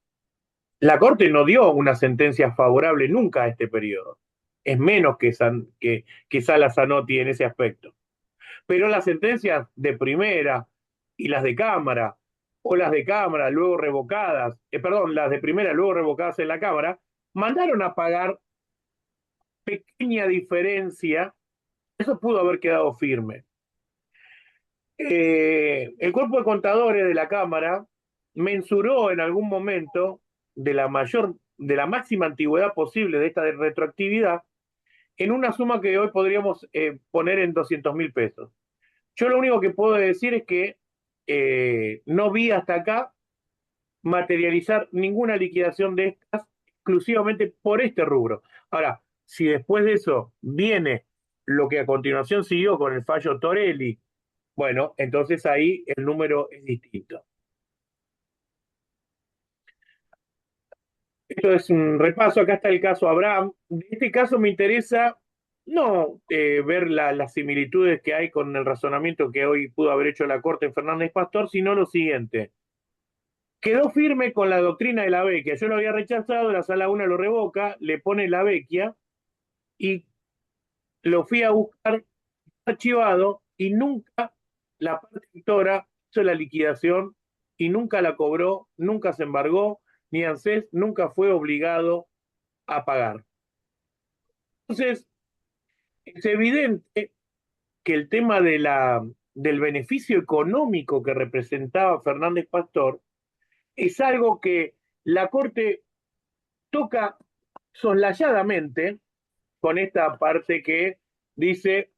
la Corte no dio una sentencia favorable nunca a este periodo. Es menos que Sala Zanotti en ese aspecto. Pero las sentencias de primera y las de Cámara, o las de Cámara luego revocadas, las de primera luego revocadas en la Cámara, mandaron a pagar pequeña diferencia, eso pudo haber quedado firme. El cuerpo de contadores de la Cámara mensuró en algún momento de la máxima antigüedad posible de esta retroactividad en una suma que hoy podríamos poner en 200.000 pesos. Yo lo único que puedo decir es que no vi hasta acá materializar ninguna liquidación de estas exclusivamente por este rubro. Ahora, si después de eso viene lo que a continuación siguió con el fallo Torelli, bueno, entonces ahí el número es distinto. Esto es un repaso, acá está el caso Abraham. De este caso me interesa no ver las similitudes que hay con el razonamiento que hoy pudo haber hecho la Corte en Fernández Pastor, sino lo siguiente. Quedó firme con la doctrina de la Vecchia. Yo lo había rechazado, la Sala 1 lo revoca, le pone la Vecchia y lo fui a buscar archivado y nunca la parte auditora hizo la liquidación y nunca la cobró, nunca se embargó, ni ANSES nunca fue obligado a pagar. Entonces, es evidente que el tema del beneficio económico que representaba Fernández Pastor es algo que la Corte toca soslayadamente con esta parte que dice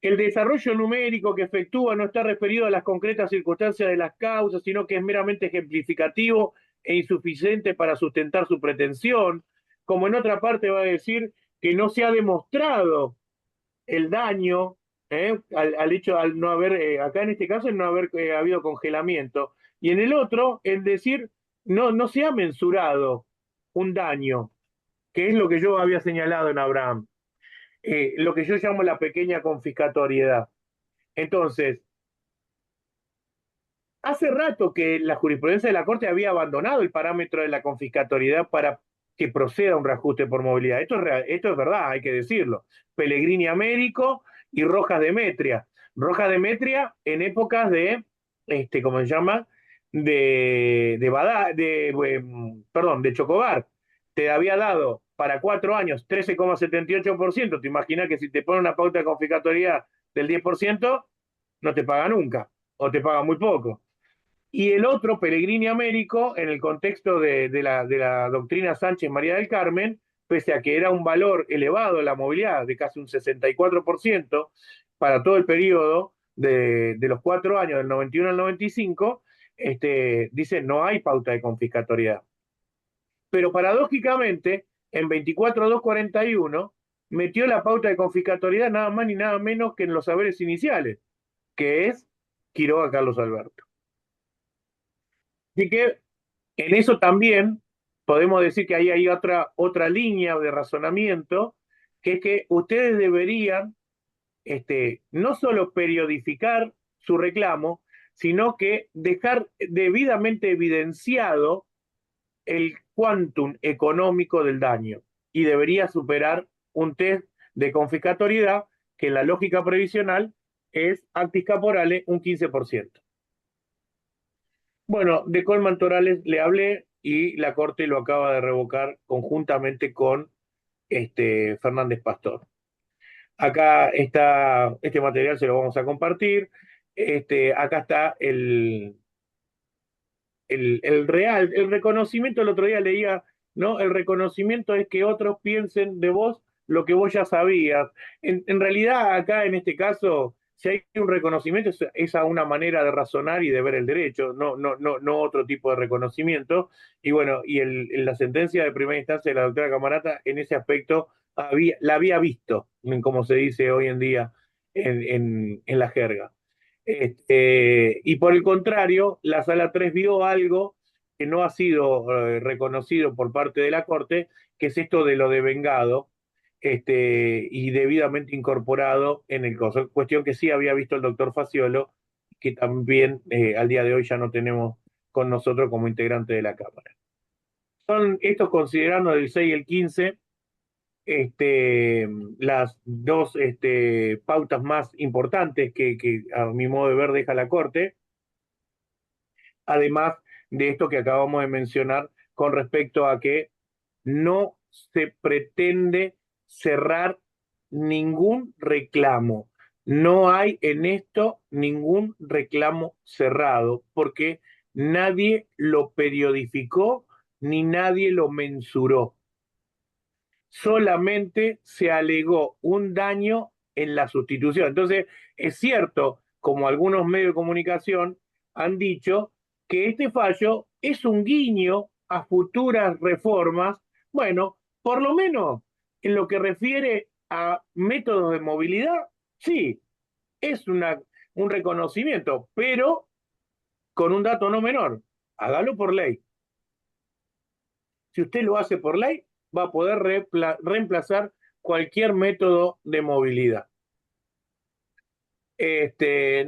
el desarrollo numérico que efectúa no está referido a las concretas circunstancias de las causas, sino que es meramente ejemplificativo e insuficiente para sustentar su pretensión. Como en otra parte va a decir que no se ha demostrado el daño al hecho, al no haber, acá en este caso, el no haber habido congelamiento. Y en el otro, el decir, no se ha mensurado un daño, que es lo que yo había señalado en Abraham, lo que yo llamo la pequeña confiscatoriedad. Entonces, hace rato que la jurisprudencia de la Corte había abandonado el parámetro de la confiscatoriedad para que proceda un reajuste por movilidad. Esto es verdad, hay que decirlo. Pellegrini Américo y Rojas Demetria. Rojas Demetria en épocas de, ¿cómo se llama? Perdón, de Chocobar. Te había dado para 4 años 13,78%. Te imaginas que si te ponen una pauta de confiscatoriedad del 10%, no te paga nunca, o te paga muy poco. Y el otro, Pellegrini Américo, en el contexto de la doctrina Sánchez María del Carmen, pese a que era un valor elevado la movilidad de casi un 64% para todo el periodo de los 4 años, del 91 al 95, dice no hay pauta de confiscatoriedad. Pero paradójicamente, en 24.241 metió la pauta de confiscatoriedad nada más ni nada menos que en los saberes iniciales, que es Quiroga Carlos Alberto. Así que en eso también podemos decir que ahí hay otra línea de razonamiento, que es que ustedes deberían no solo periodificar su reclamo, sino que dejar debidamente evidenciado el quantum económico del daño y debería superar un test de confiscatoriedad que en la lógica previsional es actis caporales un 15%. Bueno, de Colman Torales le hablé y la Corte lo acaba de revocar conjuntamente con Fernández Pastor. Acá está, este material se lo vamos a compartir. Acá está el reconocimiento. El otro día leía, ¿no? El reconocimiento es que otros piensen de vos lo que vos ya sabías. En realidad, acá en este caso, si hay un reconocimiento, es a una manera de razonar y de ver el derecho, no otro tipo de reconocimiento. Y bueno, y la sentencia de primera instancia de la doctora Camarata en ese aspecto la había visto, como se dice hoy en día en la jerga. Y por el contrario, la Sala 3 vio algo que no ha sido reconocido por parte de la Corte, que es esto de lo devengado y debidamente incorporado en el caso. Cuestión que sí había visto el doctor Faciolo, que también al día de hoy ya no tenemos con nosotros como integrante de la Cámara. Son estos considerando el 6 y el 15 las dos pautas más importantes que a mi modo de ver deja la Corte, además de esto que acabamos de mencionar con respecto a que no se pretende cerrar ningún reclamo. No hay en esto ningún reclamo cerrado, porque nadie lo periodificó ni nadie lo mensuró. Solamente se alegó un daño en la sustitución. Entonces, es cierto, como algunos medios de comunicación han dicho, que este fallo es un guiño a futuras reformas. Bueno, por lo menos en lo que refiere a métodos de movilidad, sí, es un reconocimiento, pero con un dato no menor, hágalo por ley. Si usted lo hace por ley, va a poder reemplazar cualquier método de movilidad.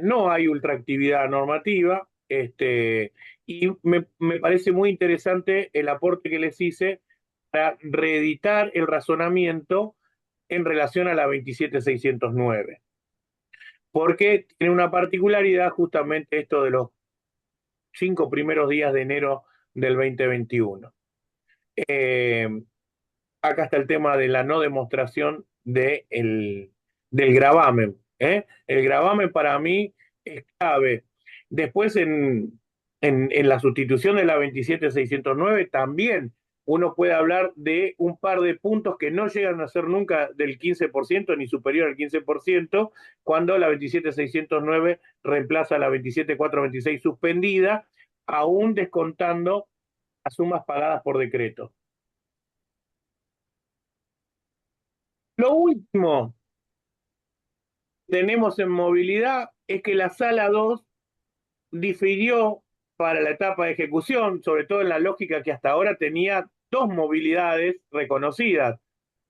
No hay ultraactividad normativa, y me parece muy interesante el aporte que les hice para reeditar el razonamiento en relación a la 27609. Porque tiene una particularidad justamente esto de los 5 primeros días de enero del 2021. Acá está el tema de la no demostración del gravamen. El gravamen para mí es clave. Después en la sustitución de la 27609 también uno puede hablar de un par de puntos que no llegan a ser nunca del 15% ni superior al 15% cuando la 27609 reemplaza a la 27426 suspendida, aún descontando las sumas pagadas por decreto. Lo último que tenemos en movilidad es que la Sala 2 difirió para la etapa de ejecución, sobre todo en la lógica que hasta ahora tenía dos movilidades reconocidas,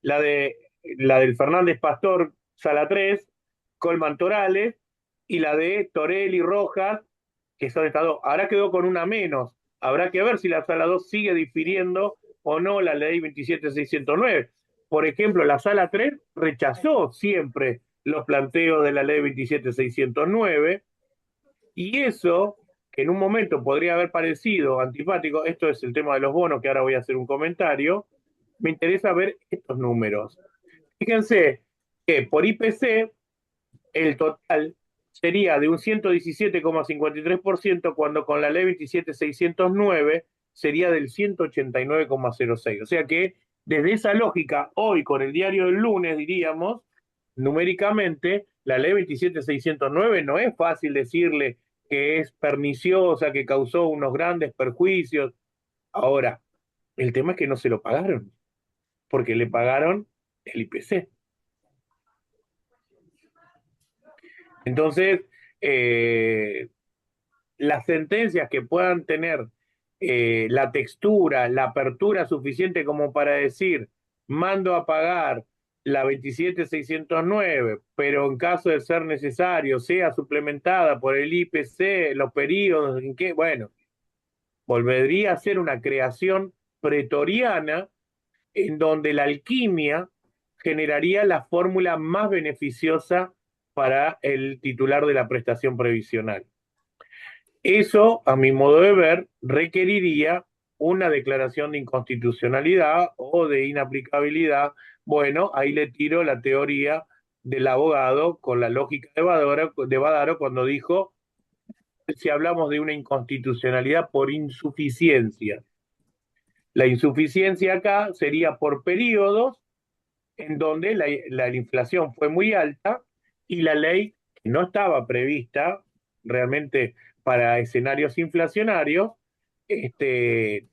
la del Fernández Pastor, Sala 3, Colman Torales, y la de Torelli Rojas, que son estas dos. Ahora quedó con una menos. Habrá que ver si la sala 2 sigue difiriendo o no la ley 27609. Por ejemplo, la sala 3 rechazó siempre los planteos de la ley 27609 y eso, que en un momento podría haber parecido antipático, esto es el tema de los bonos, que ahora voy a hacer un comentario, me interesa ver estos números. Fíjense que por IPC el total sería de un 117,53%, cuando con la ley 27609 sería del 189,06%. O sea que desde esa lógica, hoy con el diario del lunes, diríamos, numéricamente, la ley 27609 no es fácil decirle que es perniciosa, que causó unos grandes perjuicios. Ahora, el tema es que no se lo pagaron, porque le pagaron el IPC. Entonces, las sentencias que puedan tener la textura, la apertura suficiente como para decir, mando a pagar la 27609, pero en caso de ser necesario, sea suplementada por el IPC, los periodos en que, bueno, volvería a ser una creación pretoriana en donde la alquimia generaría la fórmula más beneficiosa para el titular de la prestación previsional. Eso, a mi modo de ver, requeriría una declaración de inconstitucionalidad o de inaplicabilidad. Bueno, ahí le tiro la teoría del abogado con la lógica de Badaro cuando dijo, si hablamos de una inconstitucionalidad por insuficiencia. La insuficiencia acá sería por periodos en donde la inflación fue muy alta y la ley, que no estaba prevista realmente para escenarios inflacionarios,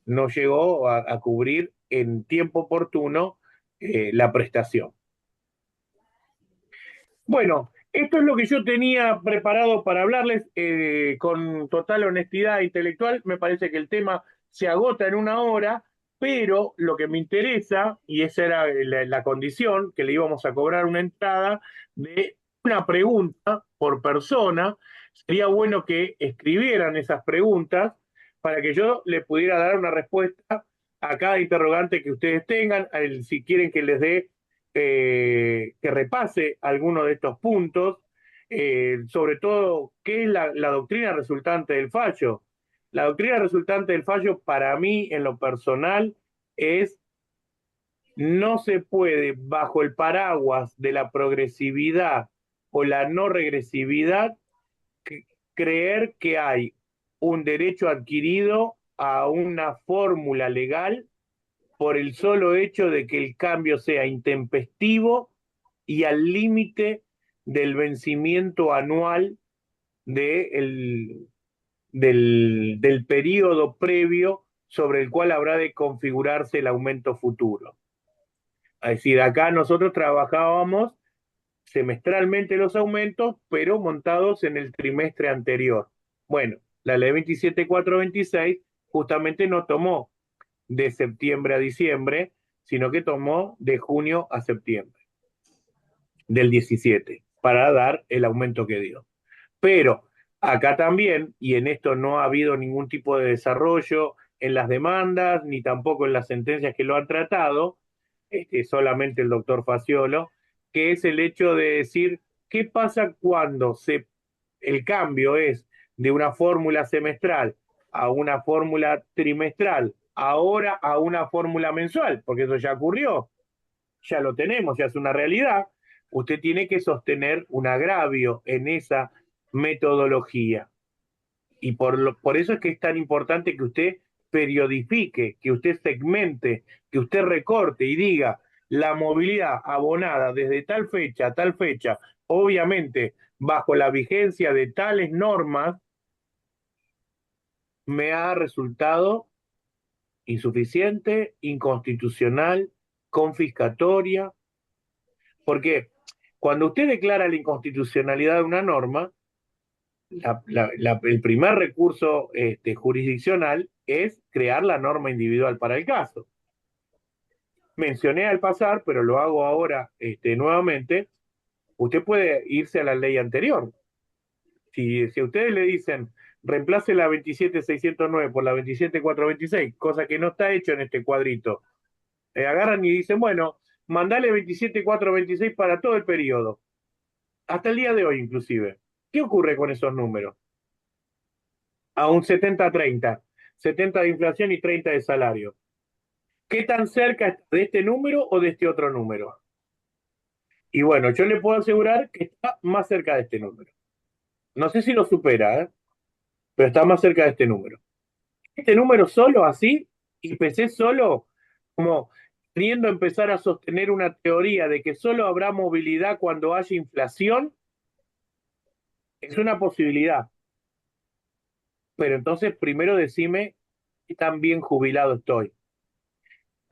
no llegó a cubrir en tiempo oportuno la prestación. Bueno, esto es lo que yo tenía preparado para hablarles con total honestidad intelectual. Me parece que el tema se agota en una hora, pero lo que me interesa, y esa era la condición, que le íbamos a cobrar una entrada de una pregunta por persona. Sería bueno que escribieran esas preguntas para que yo le pudiera dar una respuesta a cada interrogante que ustedes tengan, si quieren que les dé que repase algunos de estos puntos, sobre todo qué es la doctrina resultante del fallo. La doctrina resultante del fallo para mí, en lo personal, es no se puede, bajo el paraguas de la progresividad o la no regresividad, creer que hay un derecho adquirido a una fórmula legal por el solo hecho de que el cambio sea intempestivo y al límite del vencimiento anual del periodo previo sobre el cual habrá de configurarse el aumento futuro. Es decir, acá nosotros trabajábamos semestralmente los aumentos, pero montados en el trimestre anterior. Bueno, la ley 27426 justamente no tomó de septiembre a diciembre, sino que tomó de junio a septiembre del 17 para dar el aumento que dio. Pero acá también, y en esto no ha habido ningún tipo de desarrollo en las demandas, ni tampoco en las sentencias que lo han tratado, solamente el doctor Faciolo, que es el hecho de decir, ¿qué pasa cuando el cambio es de una fórmula semestral a una fórmula trimestral, ahora a una fórmula mensual? Porque eso ya ocurrió, ya lo tenemos, ya es una realidad. Usted tiene que sostener un agravio en esa metodología. Y por eso es que es tan importante que usted periodifique, que usted segmente, que usted recorte y diga la movilidad abonada desde tal fecha a tal fecha, obviamente bajo la vigencia de tales normas, me ha resultado insuficiente, inconstitucional, confiscatoria, porque cuando usted declara la inconstitucionalidad de una norma, el primer recurso jurisdiccional es crear la norma individual para el caso. Mencioné al pasar, pero lo hago ahora nuevamente, usted puede irse a la ley anterior. Si a ustedes le dicen, reemplace la 27.609 por la 27.426, cosa que no está hecho en este cuadrito, agarran y dicen, bueno, mandale 27.426 para todo el periodo, hasta el día de hoy inclusive. ¿Qué ocurre con esos números? A un 70-30, 70 de inflación y 30 de salario. ¿Qué tan cerca está de este número o de este otro número? Y bueno, yo le puedo asegurar que está más cerca de este número. No sé si lo supera, pero está más cerca de este número. Este número solo así, y pensé solo, como queriendo empezar a sostener una teoría de que solo habrá movilidad cuando haya inflación, es una posibilidad. Pero entonces primero decime qué tan bien jubilado estoy,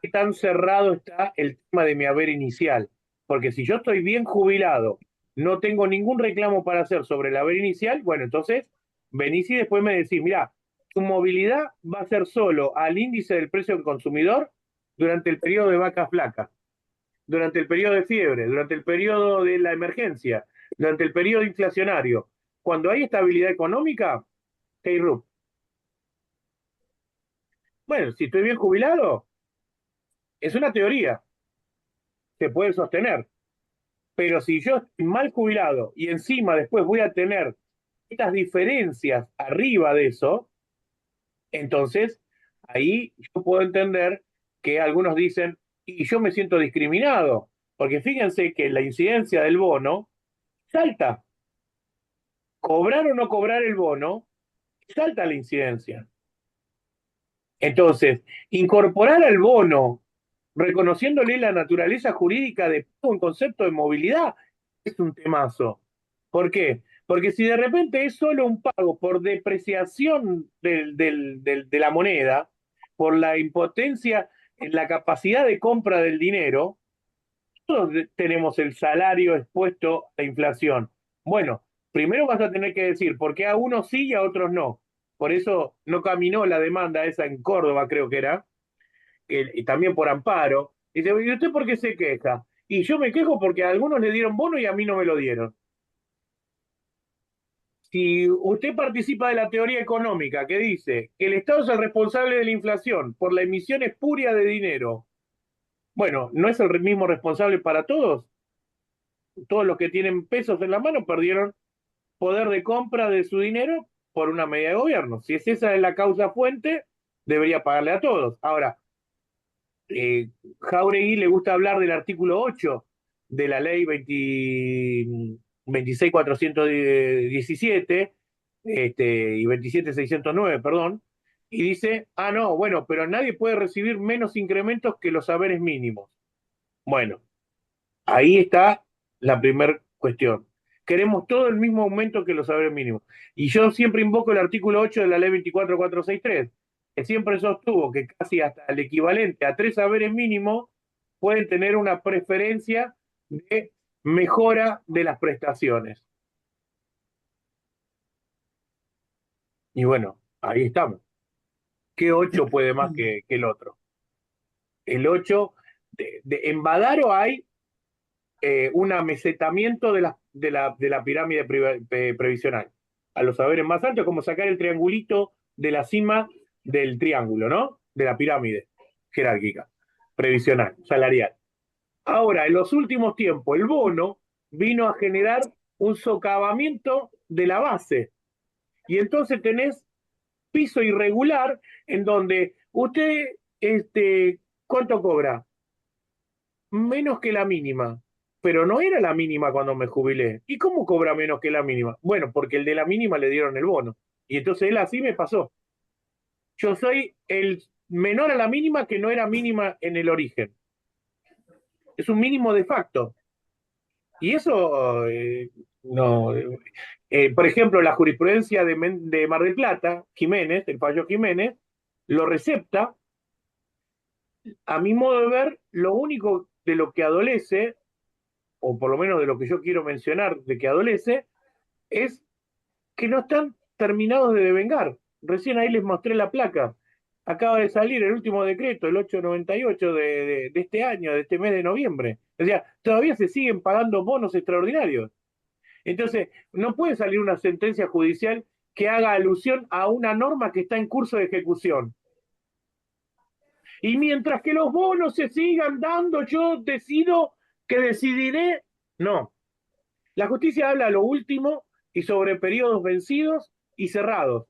qué tan cerrado está el tema de mi haber inicial. Porque si yo estoy bien jubilado, no tengo ningún reclamo para hacer sobre el haber inicial, bueno, entonces venís y después me decís, mira, tu movilidad va a ser solo al índice del precio del consumidor durante el periodo de vacas flacas, durante el periodo de fiebre, durante el periodo de la emergencia, durante el periodo inflacionario. Cuando hay estabilidad económica, hey, Rup. Bueno, si estoy bien jubilado, es una teoría, se puede sostener. Pero si yo estoy mal jubilado y encima después voy a tener estas diferencias arriba de eso, entonces ahí yo puedo entender que algunos dicen, y yo me siento discriminado, porque fíjense que la incidencia del bono salta. Cobrar o no cobrar el bono, salta la incidencia. Entonces, incorporar al bono, reconociéndole la naturaleza jurídica de un concepto de movilidad, es un temazo. ¿Por qué? Porque si de repente es solo un pago por depreciación de la moneda, por la impotencia en la capacidad de compra del dinero, todos tenemos el salario expuesto a inflación. Bueno, primero vas a tener que decir por qué a unos sí y a otros no. Por eso no caminó la demanda esa en Córdoba, creo que era, y también por amparo. Y dice, ¿y usted por qué se queja? Y yo me quejo porque a algunos le dieron bono y a mí no me lo dieron. Si usted participa de la teoría económica que dice que el Estado es el responsable de la inflación por la emisión espuria de dinero, bueno, ¿no es el mismo responsable para todos? Todos los que tienen pesos en la mano perdieron poder de compra de su dinero por una medida de gobierno. Si es esa la causa fuente, debería pagarle a todos. Ahora, Jauregui le gusta hablar del artículo 8 de la ley 26.417 y 27.609, perdón, y dice, no, bueno, pero nadie puede recibir menos incrementos que los saberes mínimos. Bueno, ahí está la primera cuestión. Queremos todo el mismo aumento que los saberes mínimos. Y yo siempre invoco el artículo 8 de la ley 24.463, que siempre sostuvo que casi hasta el equivalente a 3 saberes mínimos pueden tener una preferencia de mejora de las prestaciones. Y bueno, ahí estamos. ¿Qué 8 puede más que el otro? El 8, en Badaro hay un amesetamiento de la pirámide previsional. A los saberes más altos, como sacar el triangulito de la cima del triángulo, ¿no? De la pirámide jerárquica, previsional, salarial. Ahora, en los últimos tiempos, el bono vino a generar un socavamiento de la base. Y entonces tenés piso irregular en donde usted, ¿cuánto cobra? Menos que la mínima, pero no era la mínima cuando me jubilé. ¿Y cómo cobra menos que la mínima? Bueno, porque el de la mínima le dieron el bono. Y entonces él así me pasó. Yo soy el menor a la mínima que no era mínima en el origen. Es un mínimo de facto. Y eso, no. Por ejemplo, la jurisprudencia de Mar del Plata, Jiménez, el fallo Jiménez, lo recepta. A mi modo de ver, lo único de lo que adolece, o por lo menos de lo que yo quiero mencionar de que adolece, es que no están terminados de devengar. Recién ahí les mostré la placa. Acaba de salir el último decreto, el 898 de este año, de este mes de noviembre. O sea, todavía se siguen pagando bonos extraordinarios. Entonces, no puede salir una sentencia judicial que haga alusión a una norma que está en curso de ejecución. Y mientras que los bonos se sigan dando, yo decido que decidiré. No. La justicia habla a lo último y sobre periodos vencidos y cerrados,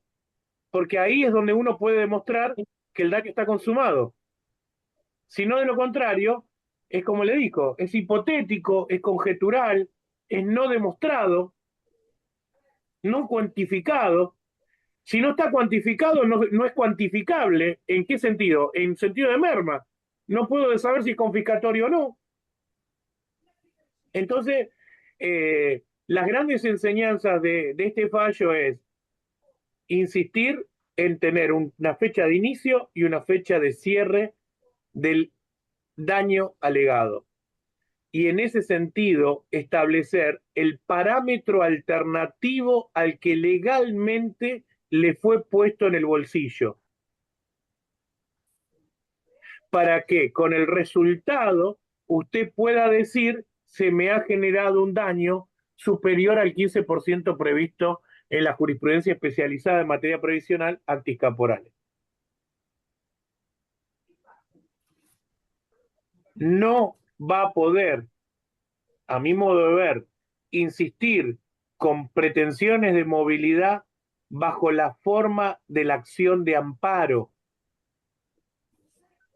porque ahí es donde uno puede demostrar que el daño está consumado. Si no, de lo contrario, es como le digo, es hipotético, es conjetural, es no demostrado, no cuantificado. Si no está cuantificado, no es cuantificable. ¿En qué sentido? En sentido de merma. No puedo saber si es confiscatorio o no. Entonces, las grandes enseñanzas de este fallo es insistir en tener una fecha de inicio y una fecha de cierre del daño alegado. Y en ese sentido, establecer el parámetro alternativo al que legalmente le fue puesto en el bolsillo. Para que con el resultado usted pueda decir se me ha generado un daño superior al 15% previsto en la jurisprudencia especializada en materia previsional anticaporales. No va a poder, a mi modo de ver, insistir con pretensiones de movilidad bajo la forma de la acción de amparo.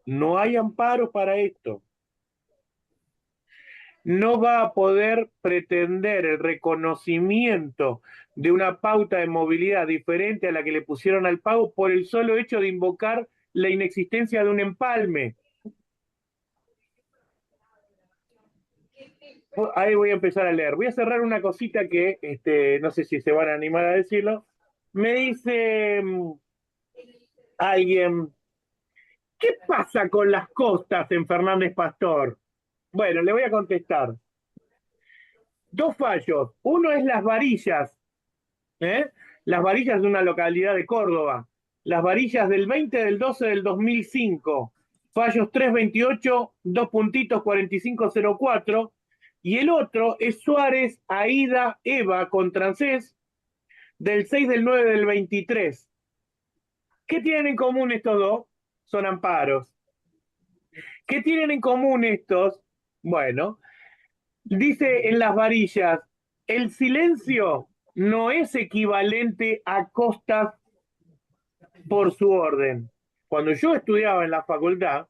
No hay amparo para esto. No va a poder pretender el reconocimiento de una pauta de movilidad diferente a la que le pusieron al pago por el solo hecho de invocar la inexistencia de un empalme. Ahí voy a empezar a leer. Voy a cerrar una cosita que no sé si se van a animar a decirlo. Me dice alguien, ¿qué pasa con las costas en Fernández Pastor? Bueno, le voy a contestar. Dos fallos. Uno es Las Varillas. Las Varillas de una localidad de Córdoba. Las Varillas del 20 del 12 del 2005. Fallos 328, 2.4504. Y el otro es Suárez, Aida, Eva contra ANSES del 6 del 9 del 23. ¿Qué tienen en común estos dos? Son amparos. ¿Qué tienen en común estos? Bueno, dice en Las Varillas, el silencio no es equivalente a costas por su orden. Cuando yo estudiaba en la facultad,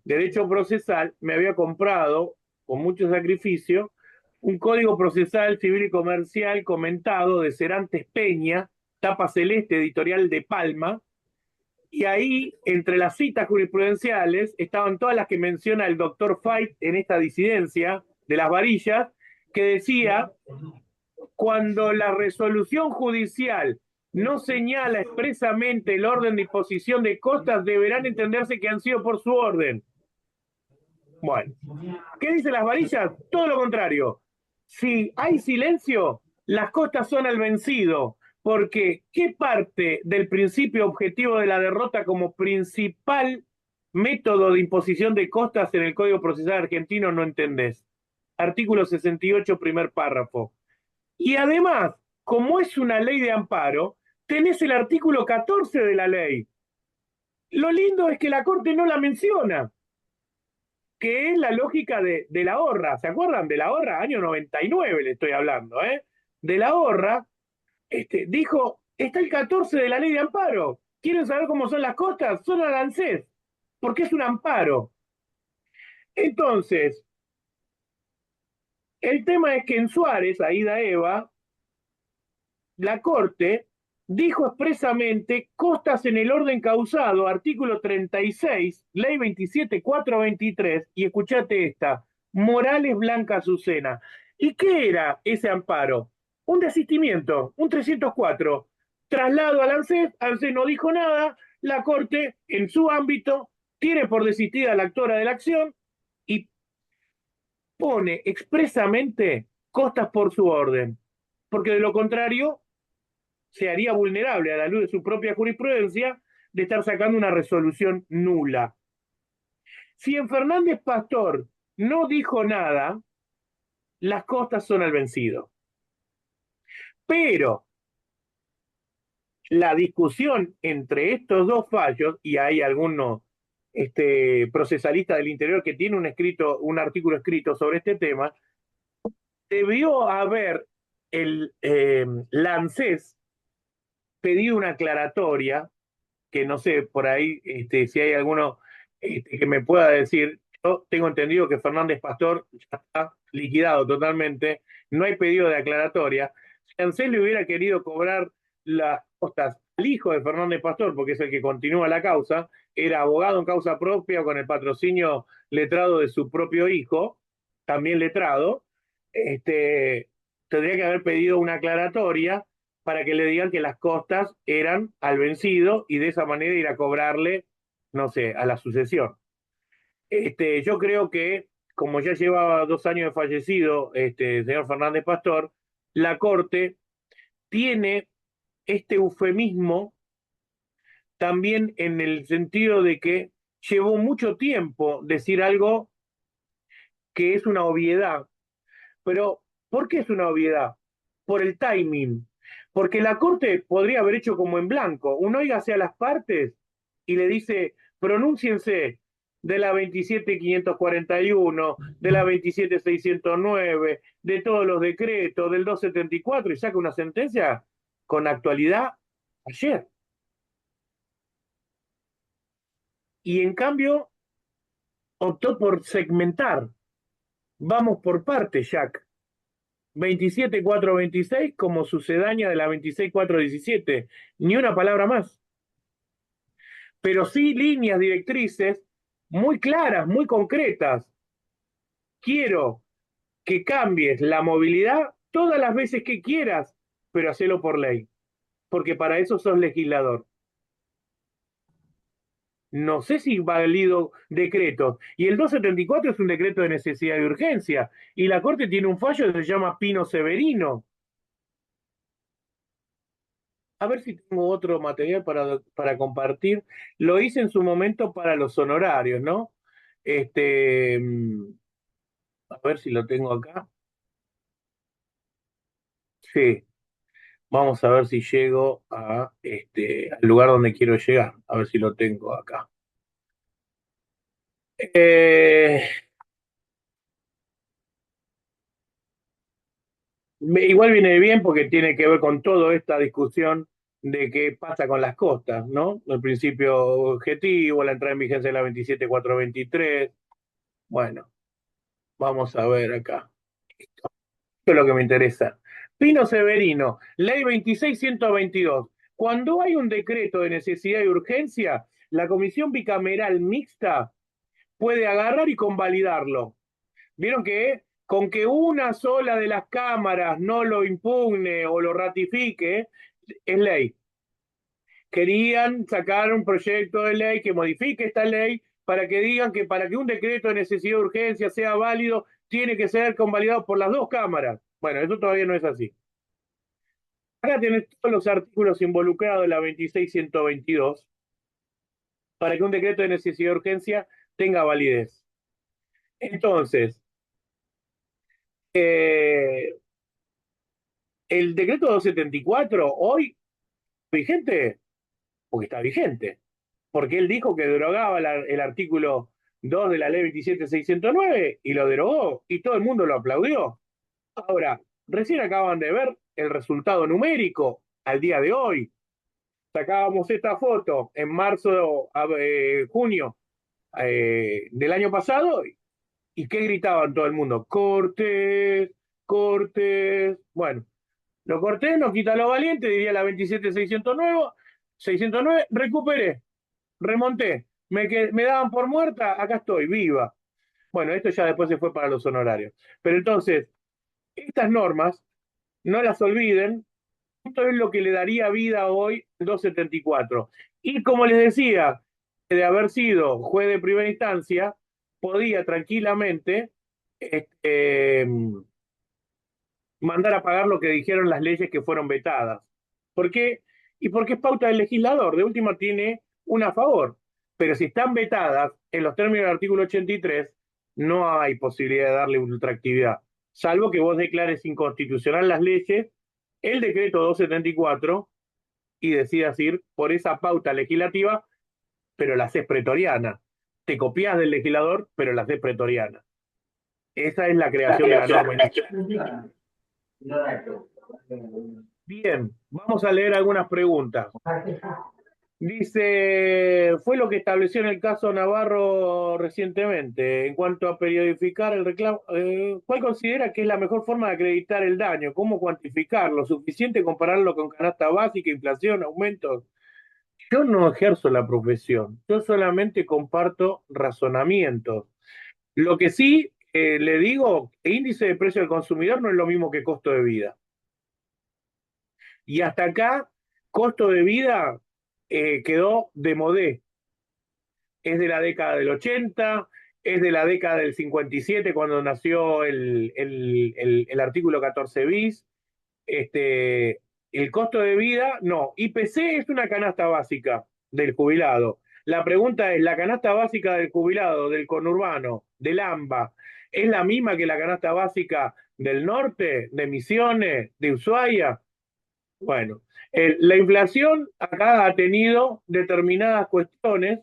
Derecho Procesal, me había comprado, con mucho sacrificio, un código procesal civil y comercial comentado de Serantes Peña, tapa celeste, editorial de Palma, y ahí, entre las citas jurisprudenciales, estaban todas las que menciona el doctor Fait en esta disidencia de Las Varillas, que decía, cuando la resolución judicial no señala expresamente el orden de imposición de costas, deberán entenderse que han sido por su orden. Bueno, ¿qué dice Las Varillas? Todo lo contrario. Si hay silencio, las costas son al vencido, porque ¿qué parte del principio objetivo de la derrota como principal método de imposición de costas en el Código Procesal argentino no entendés? Artículo 68, primer párrafo. Y además, como es una ley de amparo, tenés el artículo 14 de la ley. Lo lindo es que la Corte no la menciona, que es la lógica de la Horra. ¿Se acuerdan de la Horra? Año 99 le estoy hablando, ¿eh? De la Horra, dijo, está el 14 de la ley de amparo. ¿Quieren saber cómo son las costas? Son al ANSES, porque es un amparo. Entonces, el tema es que en Suárez, Aida Eva, la Corte dijo expresamente costas en el orden causado, artículo 36, ley 27.423, y escuchate esta, Morales Blanca Azucena. ¿Y qué era ese amparo? Un desistimiento, un 304, traslado al ANSES, ANSES no dijo nada, la Corte, en su ámbito, tiene por desistida a la actora de la acción y pone expresamente costas por su orden, porque de lo contrario se haría vulnerable a la luz de su propia jurisprudencia de estar sacando una resolución nula. Si en Fernández Pastor no dijo nada, las costas son al vencido. Pero la discusión entre estos dos fallos, y hay algunos procesalistas del interior que tiene un artículo escrito sobre este tema, debió haber la ANSES pedido una aclaratoria, que no sé, por ahí, si hay alguno que me pueda decir. Yo tengo entendido que Fernández Pastor ya está liquidado totalmente, no hay pedido de aclaratoria. Si ANSES le hubiera querido cobrar las costas al hijo de Fernández Pastor, porque es el que continúa la causa, era abogado en causa propia con el patrocinio letrado de su propio hijo, también letrado, tendría que haber pedido una aclaratoria para que le digan que las costas eran al vencido y de esa manera ir a cobrarle, no sé, a la sucesión. Yo creo que, como ya llevaba 2 años de fallecido el señor Fernández Pastor, la Corte tiene este eufemismo también en el sentido de que llevó mucho tiempo decir algo que es una obviedad. Pero, ¿por qué es una obviedad? Por el timing. Porque la Corte podría haber hecho como en blanco. Uno oiga hacia las partes y le dice, pronúnciense de la 27.541, de la 27.609, de todos los decretos, del 274, y saca una sentencia con actualidad ayer. Y en cambio, optó por segmentar. Vamos por partes, Jack. 27.426 como sucedánea de la 26.417, ni una palabra más. Pero sí líneas directrices muy claras, muy concretas. Quiero que cambies la movilidad todas las veces que quieras, pero hacelo por ley, porque para eso sos legislador. No sé si valido decretos. Y el 274 es un decreto de necesidad y urgencia. Y la Corte tiene un fallo que se llama Pino Severino. A ver si tengo otro material para compartir. Lo hice en su momento para los honorarios, ¿no? A ver si lo tengo acá. Sí, vamos a ver si llego al lugar donde quiero llegar. A ver si lo tengo acá. Eh, Igual viene bien porque tiene que ver con toda esta discusión de qué pasa con las costas, ¿no? El principio objetivo, la entrada en vigencia de la 27.423. Bueno, vamos a ver acá. Esto es lo que me interesa. Pino Severino, ley 26.122. Cuando hay un decreto de necesidad y urgencia, la comisión bicameral mixta puede agarrar y convalidarlo. Vieron que con que una sola de las cámaras no lo impugne o lo ratifique, es ley. Querían sacar un proyecto de ley que modifique esta ley para que digan que para que un decreto de necesidad de urgencia sea válido, tiene que ser convalidado por las dos cámaras. Bueno, eso todavía no es así. Acá tenés todos los artículos involucrados de la 26.122 para que un decreto de necesidad de urgencia tenga validez. Entonces, el decreto 274 hoy vigente, porque está vigente, porque él dijo que derogaba el artículo 2 de la ley 27.609 y lo derogó y todo el mundo lo aplaudió. Ahora, recién acaban de ver el resultado numérico al día de hoy. Sacábamos esta foto en marzo, junio del año pasado y ¿qué gritaban todo el mundo? Cortes, cortes. Bueno, lo corté, no quita lo valiente, diría la 27.609, recuperé, remonté, me daban por muerta, acá estoy, viva. Bueno, esto ya después se fue para los honorarios. Pero entonces, estas normas, no las olviden, esto es lo que le daría vida hoy al 274. Y como les decía, de haber sido juez de primera instancia, podía tranquilamente mandar a pagar lo que dijeron las leyes que fueron vetadas. ¿Por qué? Y porque es pauta del legislador, de última tiene una a favor. Pero si están vetadas en los términos del artículo 83, no hay posibilidad de darle ultraactividad, salvo que vos declares inconstitucional las leyes el decreto 274 y decidas ir por esa pauta legislativa, pero la haces pretoriana. Te copias del legislador, pero la haces pretoriana. Esa es la creación de la norma inicial. Bien, vamos a leer algunas preguntas. Dice, fue lo que estableció en el caso Navarro recientemente. En cuanto a periodificar el reclamo, ¿cuál considera que es la mejor forma de acreditar el daño? ¿Cómo cuantificarlo? ¿Suficiente compararlo con canasta básica, inflación, aumentos? Yo no ejerzo la profesión, yo solamente comparto razonamientos. Lo que sí le digo, índice de precio del consumidor no es lo mismo que costo de vida. Y hasta acá, costo de vida quedó de modé. Es de la década del 80, es de la década del 57 cuando nació el artículo 14 bis. El costo de vida, no. IPC es una canasta básica del jubilado. La pregunta es, ¿la canasta básica del jubilado, del conurbano, del AMBA, es la misma que la canasta básica del norte, de Misiones, de Ushuaia? Bueno, la inflación acá ha tenido determinadas cuestiones.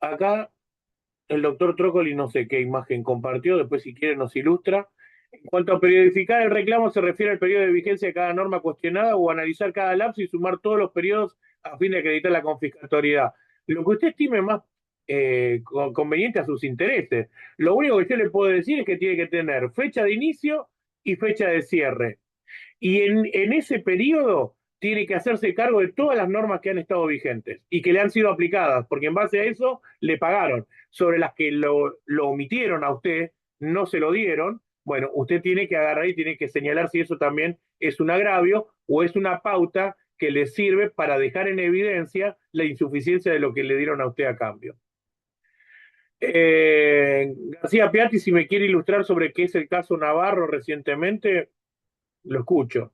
Acá el doctor Trócoli no sé qué imagen compartió, después si quiere nos ilustra. En cuanto a periodificar el reclamo, se refiere al periodo de vigencia de cada norma cuestionada o analizar cada lapso y sumar todos los periodos a fin de acreditar la confiscatoriedad. Lo que usted estime más conveniente a sus intereses. Lo único que yo le puedo decir es que tiene que tener fecha de inicio y fecha de cierre. Y en ese periodo tiene que hacerse cargo de todas las normas que han estado vigentes y que le han sido aplicadas, porque en base a eso le pagaron. Sobre las que lo omitieron a usted, no se lo dieron, bueno, usted tiene que agarrar y tiene que señalar si eso también es un agravio o es una pauta que le sirve para dejar en evidencia la insuficiencia de lo que le dieron a usted a cambio. García Piatti, si me quiere ilustrar sobre qué es el caso Navarro recientemente, lo escucho.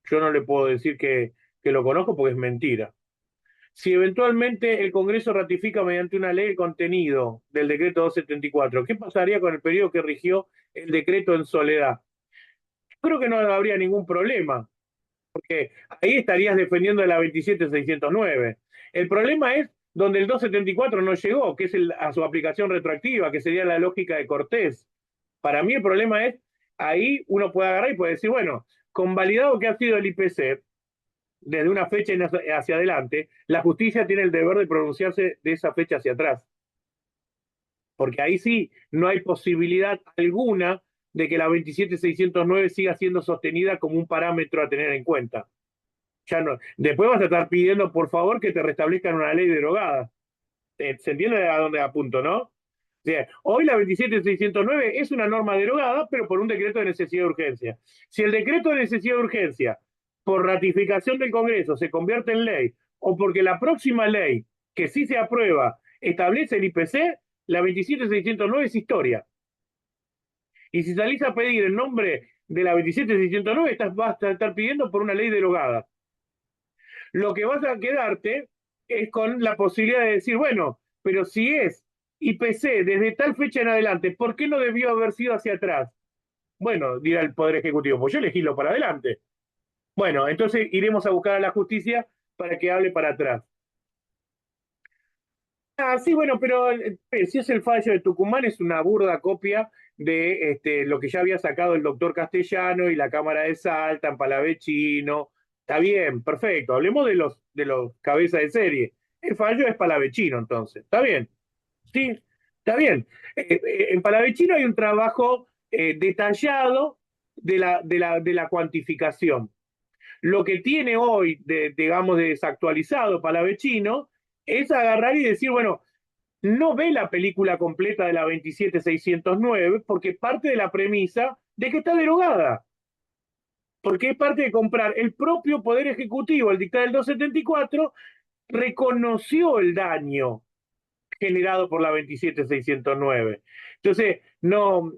Yo no le puedo decir que lo conozco porque es mentira. Si eventualmente el Congreso ratifica mediante una ley el contenido del decreto 274, ¿qué pasaría con el periodo que rigió el decreto en soledad? Yo creo que no habría ningún problema, porque ahí estarías defendiendo la 27609. El problema es donde el 274 no llegó, que es a su aplicación retroactiva, que sería la lógica de Cortés. Para mí el problema es, ahí uno puede agarrar y puede decir, bueno, convalidado que ha sido el IPC, desde una fecha hacia adelante, la justicia tiene el deber de pronunciarse de esa fecha hacia atrás. Porque ahí sí no hay posibilidad alguna de que la 27609 siga siendo sostenida como un parámetro a tener en cuenta. Ya no. Después vas a estar pidiendo, por favor, que te restablezcan una ley derogada. ¿Se entiende a dónde apunto, no? O sea, hoy la 27609 es una norma derogada, pero por un decreto de necesidad de urgencia. Si el decreto de necesidad de urgencia, por ratificación del Congreso, se convierte en ley, o porque la próxima ley, que sí se aprueba, establece el IPC, la 27609 es historia. Y si salís a pedir el nombre de la 27609, vas a estar pidiendo por una ley derogada. Lo que vas a quedarte es con la posibilidad de decir, bueno, pero si es IPC desde tal fecha en adelante, ¿por qué no debió haber sido hacia atrás? Bueno, dirá el Poder Ejecutivo, pues yo elegílo para adelante. Bueno, entonces iremos a buscar a la justicia para que hable para atrás. Ah, sí, bueno, pero si es el fallo de Tucumán, es una burda copia de lo que ya había sacado el doctor Castellano y la Cámara de Salta, en Palavecino. Está bien, perfecto. Hablemos de los cabezas de serie. El fallo es Palavecino, entonces. ¿Está bien? Sí, está bien. En Palavecino hay un trabajo detallado de la cuantificación. Lo que tiene hoy, digamos, de desactualizado Palavecino, es agarrar y decir, bueno, no ve la película completa de la 27609 porque parte de la premisa de que está derogada. Porque es parte de comprar. El propio Poder Ejecutivo, el dictado del 274, reconoció el daño generado por la 27609. Entonces, no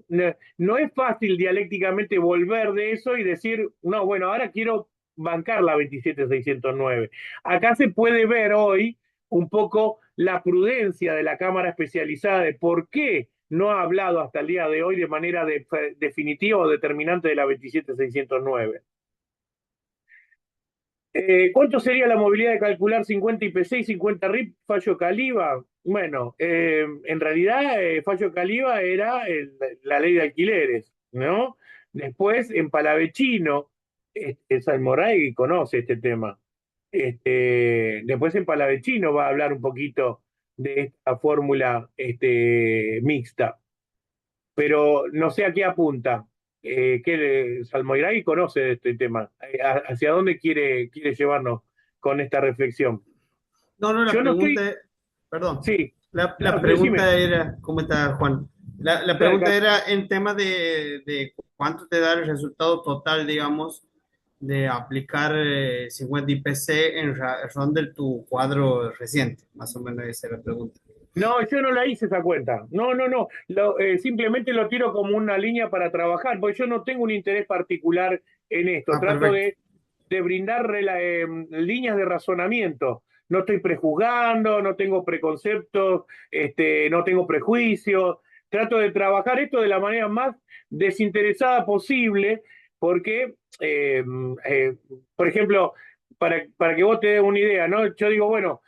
es fácil dialécticamente volver de eso y decir, no, bueno, ahora quiero bancar la 27609. Acá se puede ver hoy un poco la prudencia de la Cámara Especializada de por qué no ha hablado hasta el día de hoy de manera definitiva o determinante de la 27609. ¿Cuánto sería la movilidad de calcular 50 IPC y 50 RIP fallo Caliba? Bueno, en realidad fallo Caliba era la ley de alquileres, ¿no? Después en Palavecino, Salmoray conoce este tema. Después en Palavecino va a hablar un poquito de esta fórmula mixta, pero no sé a qué apunta. Salmoiraghi conoce de este tema. ¿Hacia dónde quiere llevarnos con esta reflexión? No, la Yo no estoy. pregunta, perdón, Sí, la no, decime. pregunta era, ¿cómo está Juan? La pregunta era en tema de cuánto te da el resultado total, digamos, de aplicar 50 IPC en razón de tu cuadro reciente, más o menos esa es la pregunta. No, yo no la hice esa cuenta. No. Simplemente lo tiro como una línea para trabajar, porque yo no tengo un interés particular en esto. Trato Perfecto. de brindar líneas de razonamiento. No estoy prejuzgando, no tengo preconceptos, no tengo prejuicios. Trato de trabajar esto de la manera más desinteresada posible, porque, por ejemplo, para que vos te des una idea, ¿no? Yo digo, bueno,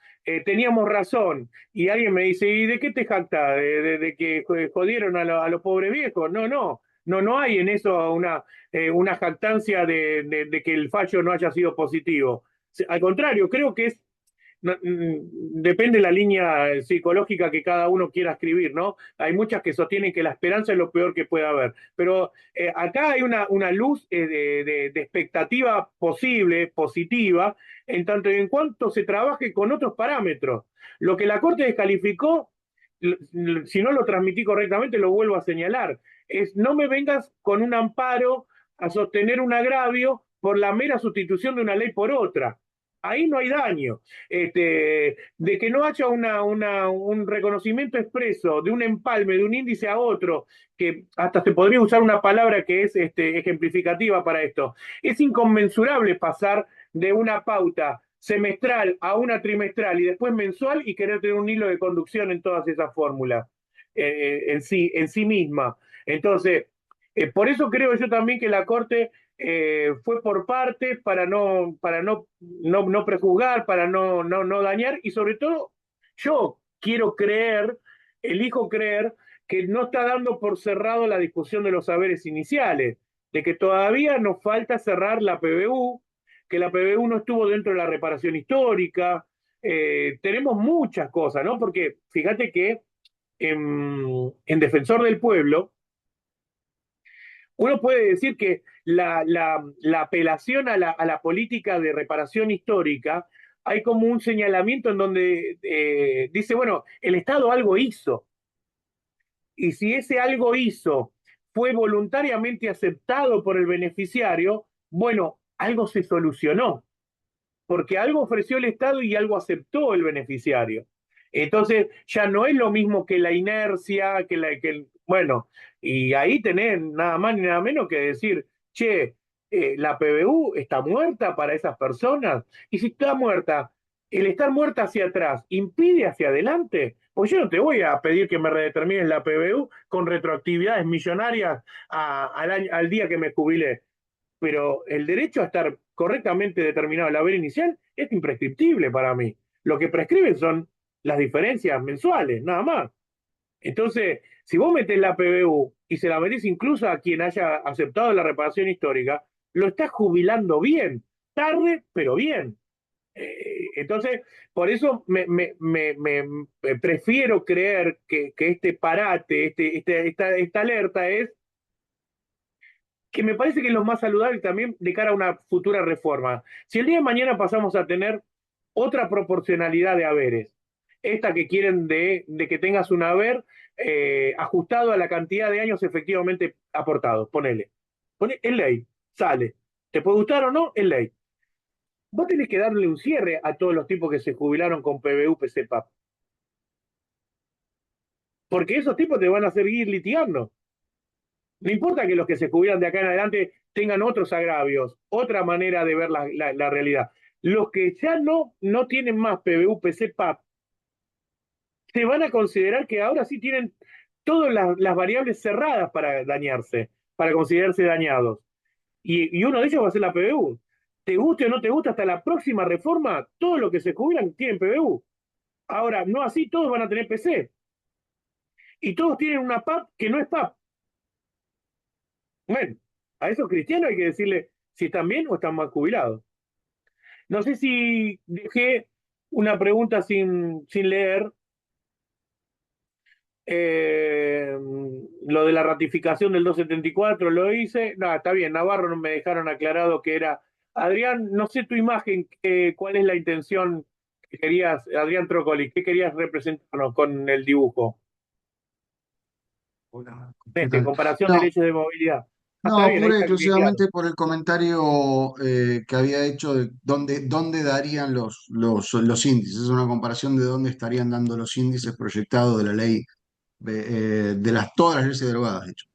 teníamos razón. Y alguien me dice, ¿y de qué te jactas? ¿De que jodieron a los pobres viejos? No hay en eso una jactancia de que el fallo no haya sido positivo. Al contrario, creo que depende de la línea psicológica que cada uno quiera escribir, ¿no? Hay muchas que sostienen que la esperanza es lo peor que puede haber, pero acá hay una luz de expectativa posible, positiva, en tanto y en cuanto se trabaje con otros parámetros. Lo que la Corte descalificó, si no lo transmití correctamente, lo vuelvo a señalar, es no me vengas con un amparo a sostener un agravio por la mera sustitución de una ley por otra. Ahí no hay daño. De que no haya un reconocimiento expreso de un empalme de un índice a otro, que hasta se podría usar una palabra que es ejemplificativa para esto. Es inconmensurable pasar de una pauta semestral a una trimestral y después mensual y querer tener un hilo de conducción en todas esas fórmulas en sí misma. Entonces, por eso creo yo también que la Corte fue por partes para no prejuzgar, para no dañar, y sobre todo yo quiero creer, elijo creer, que no está dando por cerrado la discusión de los saberes iniciales, de que todavía nos falta cerrar la PBU, que la PBU no estuvo dentro de la reparación histórica. Tenemos muchas cosas, ¿no? Porque fíjate que en Defensor del Pueblo, uno puede decir que la apelación a la política de reparación histórica, hay como un señalamiento en donde dice, bueno, el Estado algo hizo, y si ese algo hizo fue voluntariamente aceptado por el beneficiario, bueno, algo se solucionó, porque algo ofreció el Estado y algo aceptó el beneficiario. Entonces, ya no es lo mismo que la inercia, bueno, y ahí tenés nada más ni nada menos que decir, che, la PBU está muerta para esas personas, y si está muerta, el estar muerta hacia atrás impide hacia adelante. Pues yo no te voy a pedir que me redetermines la PBU con retroactividades millonarias al día que me jubilé, pero el derecho a estar correctamente determinado el haber inicial es imprescriptible para mí. Lo que prescriben son las diferencias mensuales, nada más. Entonces, si vos metés la PBU y se la metés incluso a quien haya aceptado la reparación histórica, lo estás jubilando bien, tarde, pero bien. Entonces, por eso prefiero creer que este parate, esta alerta es que me parece que es lo más saludable también de cara a una futura reforma. Si el día de mañana pasamos a tener otra proporcionalidad de haberes, esta que quieren de que tengas un haber ajustado a la cantidad de años efectivamente aportados, ponele. En ley, sale. ¿Te puede gustar o no? En ley. Vos tenés que darle un cierre a todos los tipos que se jubilaron con PBU, PCPAP. Porque esos tipos te van a seguir litigando. No importa que los que se jubilan de acá en adelante tengan otros agravios, otra manera de ver la realidad. Los que ya no tienen más PBU, PC, PAP, se van a considerar que ahora sí tienen todas las variables cerradas para dañarse, para considerarse dañados. Y uno de ellos va a ser la PBU. Te guste o no te guste, hasta la próxima reforma, todo lo que se jubilan tienen PBU. Ahora, no así, todos van a tener PC. Y todos tienen una PAP que no es PAP. Bueno, a esos cristianos hay que decirle si están bien o están mal jubilados. No sé si dejé una pregunta sin leer. Lo de la ratificación del 274 lo hice. No, está bien, Navarro no me dejaron aclarado que era. Adrián, no sé tu imagen, cuál es la intención que querías, Adrián Trócoli, ¿qué querías representarnos con el dibujo? Hola, ¿qué tal? Comparación de No, leyes de movilidad. Está no, bien, ahí pura y está bien claro. exclusivamente por el comentario que había hecho de dónde darían los índices. Es una comparación de dónde estarían dando los índices proyectados de la ley, todas las leyes derogadas, de hecho.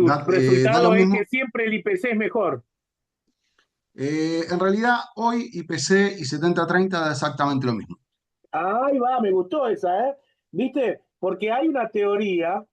Da lo Resultado es que mismo. siempre el IPC es mejor. En realidad, hoy IPC y 70-30 da exactamente lo mismo. Ahí va, me gustó esa, ¿eh? ¿Viste? Porque hay una teoría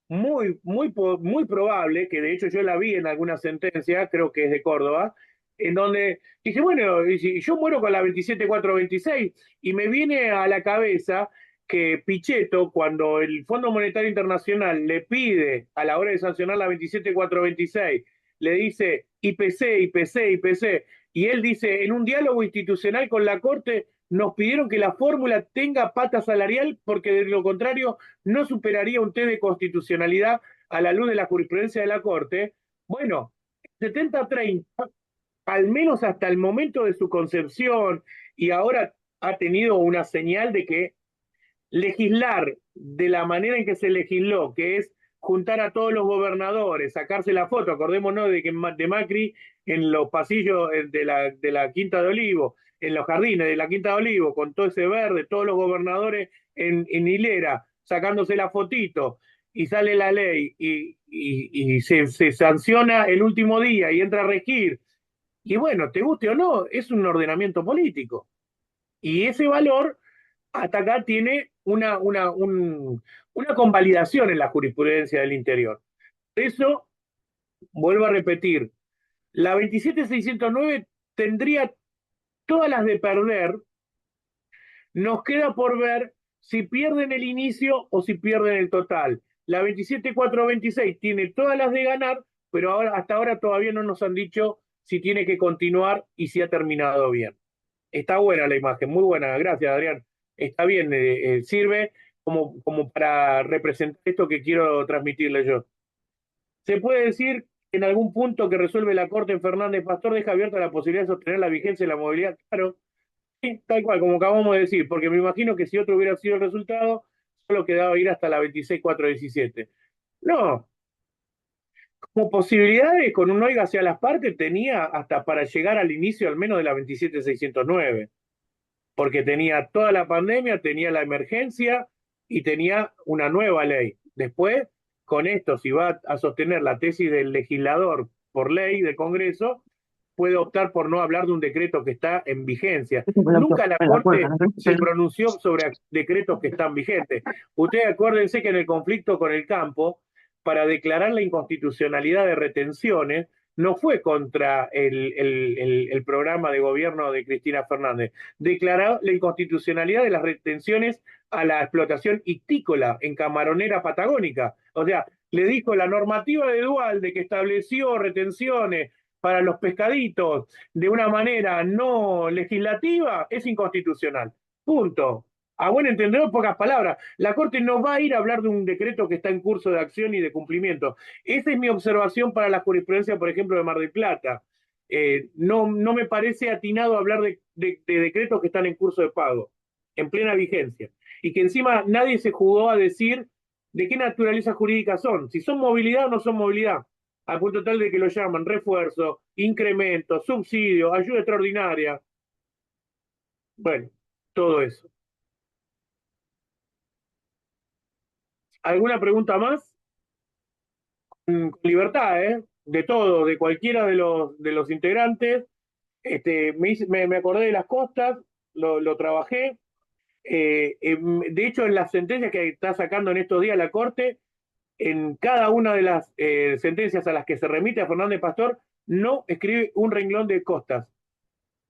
muy probable, que de hecho yo la vi en alguna sentencia, creo que es de Córdoba, en donde dice, bueno, y si yo muero con la 27426 y me viene a la cabeza que Pichetto, cuando el Fondo Monetario Internacional le pide a la hora de sancionar la 27426, le dice IPC, IPC, IPC, y él dice, en un diálogo institucional con la Corte, nos pidieron que la fórmula tenga pata salarial porque de lo contrario no superaría un test de constitucionalidad a la luz de la jurisprudencia de la Corte. Bueno, 70-30, al menos hasta el momento de su concepción, y ahora ha tenido una señal de que legislar de la manera en que se legisló, que es juntar a todos los gobernadores, sacarse la foto, acordémonos de Macri en los pasillos de la Quinta de Olivo, en los jardines de la Quinta de Olivo, con todo ese verde, todos los gobernadores en hilera, sacándose la fotito, y sale la ley, y se sanciona el último día y entra a regir, y bueno, te guste o no, es un ordenamiento político. Y ese valor hasta acá tiene una convalidación en la jurisprudencia del interior. Eso, vuelvo a repetir, la 27609 tendría todas las de perder, nos queda por ver si pierden el inicio o si pierden el total. La 27426 tiene todas las de ganar, pero hasta ahora todavía no nos han dicho si tiene que continuar y si ha terminado bien. Está buena la imagen, muy buena, gracias Adrián. Está bien, sirve como para representar esto que quiero transmitirle yo. Se puede decir que en algún punto que resuelve la Corte en Fernández Pastor deja abierta la posibilidad de sostener la vigencia de la movilidad. Claro, sí, tal cual, como acabamos de decir, porque me imagino que si otro hubiera sido el resultado, solo quedaba ir hasta la 26417. No, como posibilidades con un oiga hacia las partes tenía hasta para llegar al inicio al menos de la 27609. Porque tenía toda la pandemia, tenía la emergencia y tenía una nueva ley. Después, con esto, si va a sostener la tesis del legislador por ley del Congreso, puede optar por no hablar de un decreto que está en vigencia. Nunca la Corte se pronunció sobre decretos que están vigentes. Ustedes acuérdense que en el conflicto con el campo, para declarar la inconstitucionalidad de retenciones, no fue contra el programa de gobierno de Cristina Fernández, declaró la inconstitucionalidad de las retenciones a la explotación ictícola en Camaronera Patagónica. O sea, le dijo la normativa de Duhalde que estableció retenciones para los pescaditos de una manera no legislativa es inconstitucional. Punto. A buen entendedor, pocas palabras. La Corte no va a ir a hablar de un decreto que está en curso de acción y de cumplimiento. Esa es mi observación para la jurisprudencia, por ejemplo, de Mar del Plata. No me parece atinado hablar de decretos que están en curso de pago, en plena vigencia. Y que encima nadie se jugó a decir de qué naturaleza jurídica son, si son movilidad o no son movilidad, al punto tal de que lo llaman refuerzo, incremento, subsidio, ayuda extraordinaria. Bueno, todo eso. ¿Alguna pregunta más? Con libertad, ¿eh? De todo, de cualquiera de los integrantes. Me acordé de las costas, lo trabajé. de hecho, en las sentencias que está sacando en estos días la Corte, en cada una de las sentencias a las que se remite a Fernández Pastor, no escribe un renglón de costas.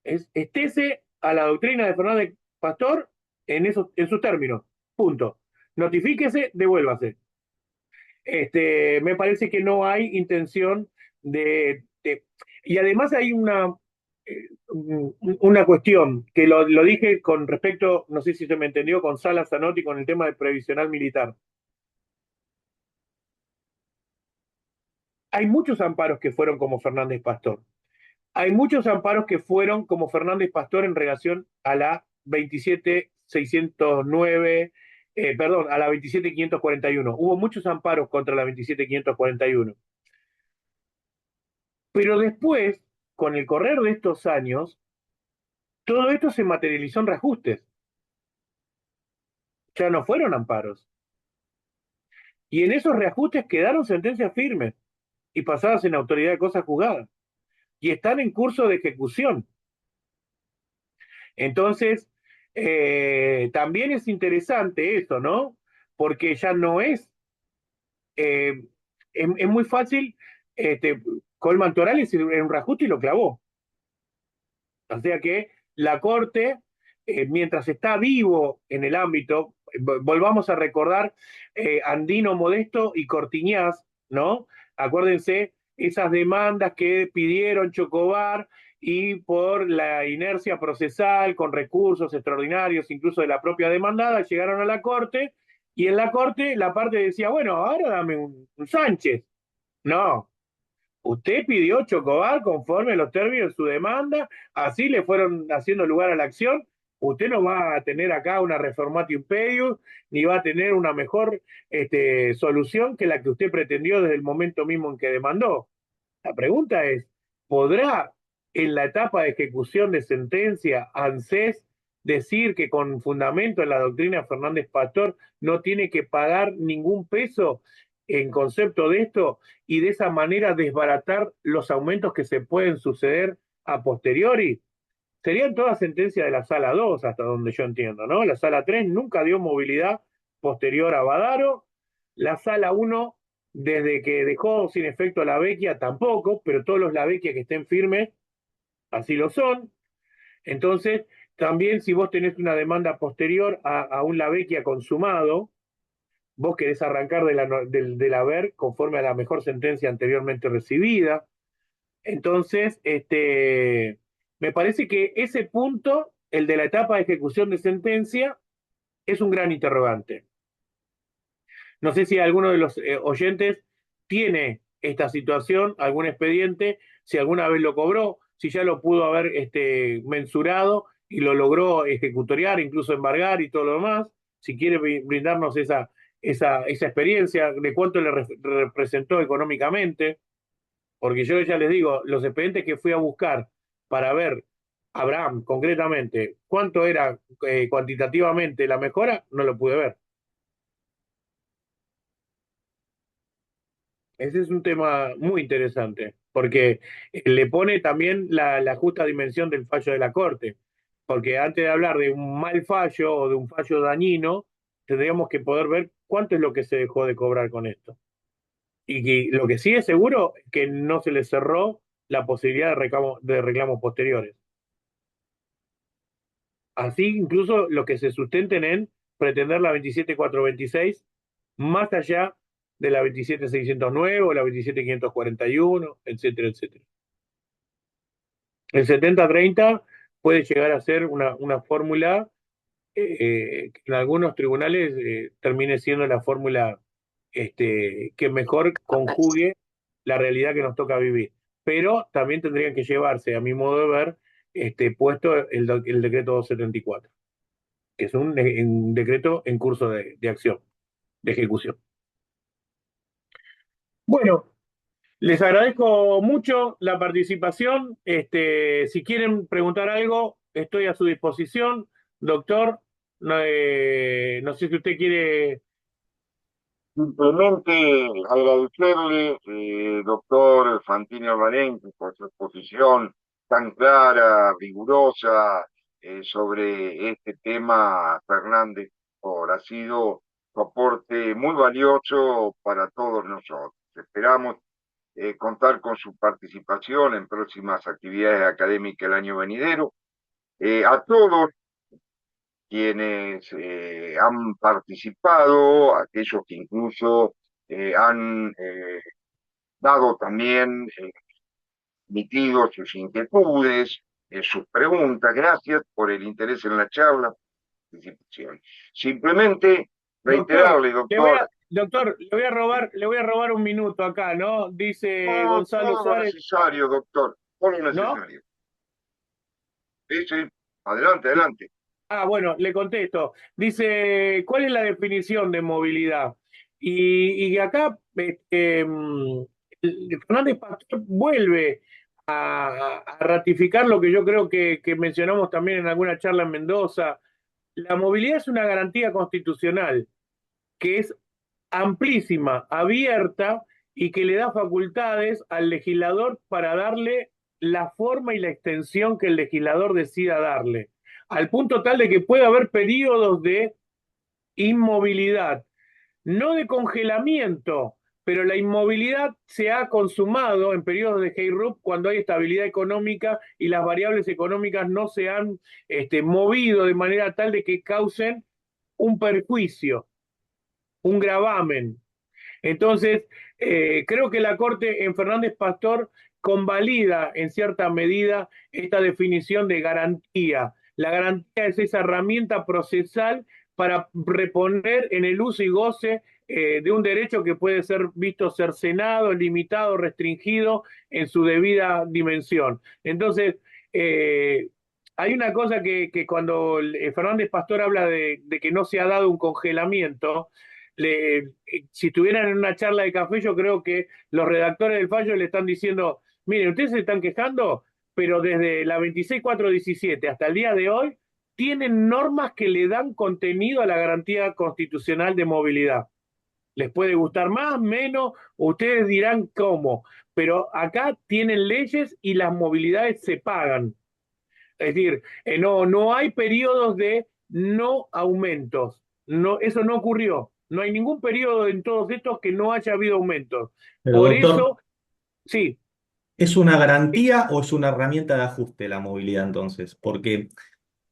Estése a la doctrina de Fernández Pastor en sus términos. Punto. Notifíquese, devuélvase. Me parece que no hay intención y además hay una cuestión que lo dije con respecto, no sé si se me entendió, con Sala Zanotti con el tema del previsional militar. Hay muchos amparos que fueron como Fernández Pastor. Hay muchos amparos que fueron como Fernández Pastor en relación a la 27.609, a la 27.541. Hubo muchos amparos contra la 27.541. Pero después, con el correr de estos años, todo esto se materializó en reajustes. Ya no fueron amparos. Y en esos reajustes quedaron sentencias firmes y pasadas en autoridad de cosas juzgadas. Y están en curso de ejecución. Entonces, también es interesante eso, ¿no? Porque ya no es muy fácil, Colman Torales en un reajuste y lo clavó. O sea que la Corte, mientras está vivo en el ámbito, volvamos a recordar Andino Modesto y Cortiñas, ¿no? Acuérdense esas demandas que pidieron Chocobar y por la inercia procesal, con recursos extraordinarios, incluso de la propia demandada, llegaron a la Corte y en la Corte la parte decía, bueno, ahora dame un Sánchez. No, usted pidió Chocobar conforme a los términos de su demanda, así le fueron haciendo lugar a la acción. Usted no va a tener acá una reformatio imperius, ni va a tener una mejor solución que la que usted pretendió desde el momento mismo en que demandó. La pregunta es, ¿podrá en la etapa de ejecución de sentencia ANSES decir que con fundamento en la doctrina Fernández Pastor no tiene que pagar ningún peso en concepto de esto y de esa manera desbaratar los aumentos que se pueden suceder a posteriori? Serían todas sentencias de la sala 2, hasta donde yo entiendo, ¿no? La sala 3 nunca dio movilidad posterior a Badaro, la sala 1, desde que dejó sin efecto la vecchia, tampoco, pero todos los la vecchia que estén firmes, así lo son. Entonces, también si vos tenés una demanda posterior a un la vecchia consumado, vos querés arrancar del haber conforme a la mejor sentencia anteriormente recibida. Entonces, me parece que ese punto, el de la etapa de ejecución de sentencia, es un gran interrogante. No sé si alguno de los oyentes tiene esta situación, algún expediente, si alguna vez lo cobró, si ya lo pudo haber mensurado y lo logró ejecutoriar, incluso embargar y todo lo demás. Si quiere brindarnos esa experiencia de cuánto le representó económicamente, porque yo ya les digo, los expedientes que fui a buscar para ver, Abraham, concretamente, cuánto era cuantitativamente la mejora, no lo pude ver. Ese es un tema muy interesante, porque le pone también la justa dimensión del fallo de la Corte, porque antes de hablar de un mal fallo o de un fallo dañino, tendríamos que poder ver cuánto es lo que se dejó de cobrar con esto. Y que lo que sí es seguro es que no se le cerró la posibilidad de reclamos posteriores. Así incluso lo que se sustenten en pretender la 27.426 más allá de la 27.609 o la 27.541, etcétera, etcétera. El 70-30 puede llegar a ser una fórmula que en algunos tribunales termine siendo la fórmula que mejor conjugue la realidad que nos toca vivir. Pero también tendrían que llevarse, a mi modo de ver, puesto el decreto 274, que es un decreto en curso de acción, de ejecución. Bueno, les agradezco mucho la participación. Si quieren preguntar algo, estoy a su disposición. Doctor, no sé si usted quiere. Simplemente agradecerle, doctor Fantini Albanenque, por su exposición tan clara, rigurosa sobre este tema, Fernández, ha sido su aporte muy valioso para todos nosotros. Esperamos contar con su participación en próximas actividades académicas el año venidero. A todos quienes han participado, aquellos que incluso han dado también, emitido sus inquietudes, sus preguntas. Gracias por el interés en la charla, participación. Simplemente Doctor, reiterarle, doctor, doctor, le voy a robar un minuto acá, ¿no? Dice no Gonzalo todo lo Suárez, necesario, doctor, todo lo ¿no? necesario. Sí, sí, adelante, adelante. Ah, bueno, le contesto. Dice, ¿cuál es la definición de movilidad? Y acá Fernández Pastor vuelve a ratificar lo que yo creo que mencionamos también en alguna charla en Mendoza. La movilidad es una garantía constitucional que es amplísima, abierta y que le da facultades al legislador para darle la forma y la extensión que el legislador decida darle, al punto tal de que puede haber periodos de inmovilidad, no de congelamiento, pero la inmovilidad se ha consumado en periodos de Heyrup cuando hay estabilidad económica y las variables económicas no se han movido de manera tal de que causen un perjuicio, un gravamen. Entonces, creo que la Corte en Fernández Pastor convalida en cierta medida esta definición de garantía. La garantía es esa herramienta procesal para reponer en el uso y goce de un derecho que puede ser visto cercenado, limitado, restringido en su debida dimensión. Entonces, hay una cosa que cuando Fernández Pastor habla de que no se ha dado un congelamiento, si estuvieran en una charla de café, yo creo que los redactores del fallo le están diciendo, miren, ustedes se están quejando, pero desde la 26.417 hasta el día de hoy, tienen normas que le dan contenido a la garantía constitucional de movilidad. Les puede gustar más, menos, ustedes dirán cómo, pero acá tienen leyes y las movilidades se pagan. Es decir, no hay periodos de no aumentos. No, eso no ocurrió. No hay ningún periodo en todos estos que no haya habido aumentos. Pero Por doctor, eso, sí, ¿es una garantía o es una herramienta de ajuste la movilidad entonces? Porque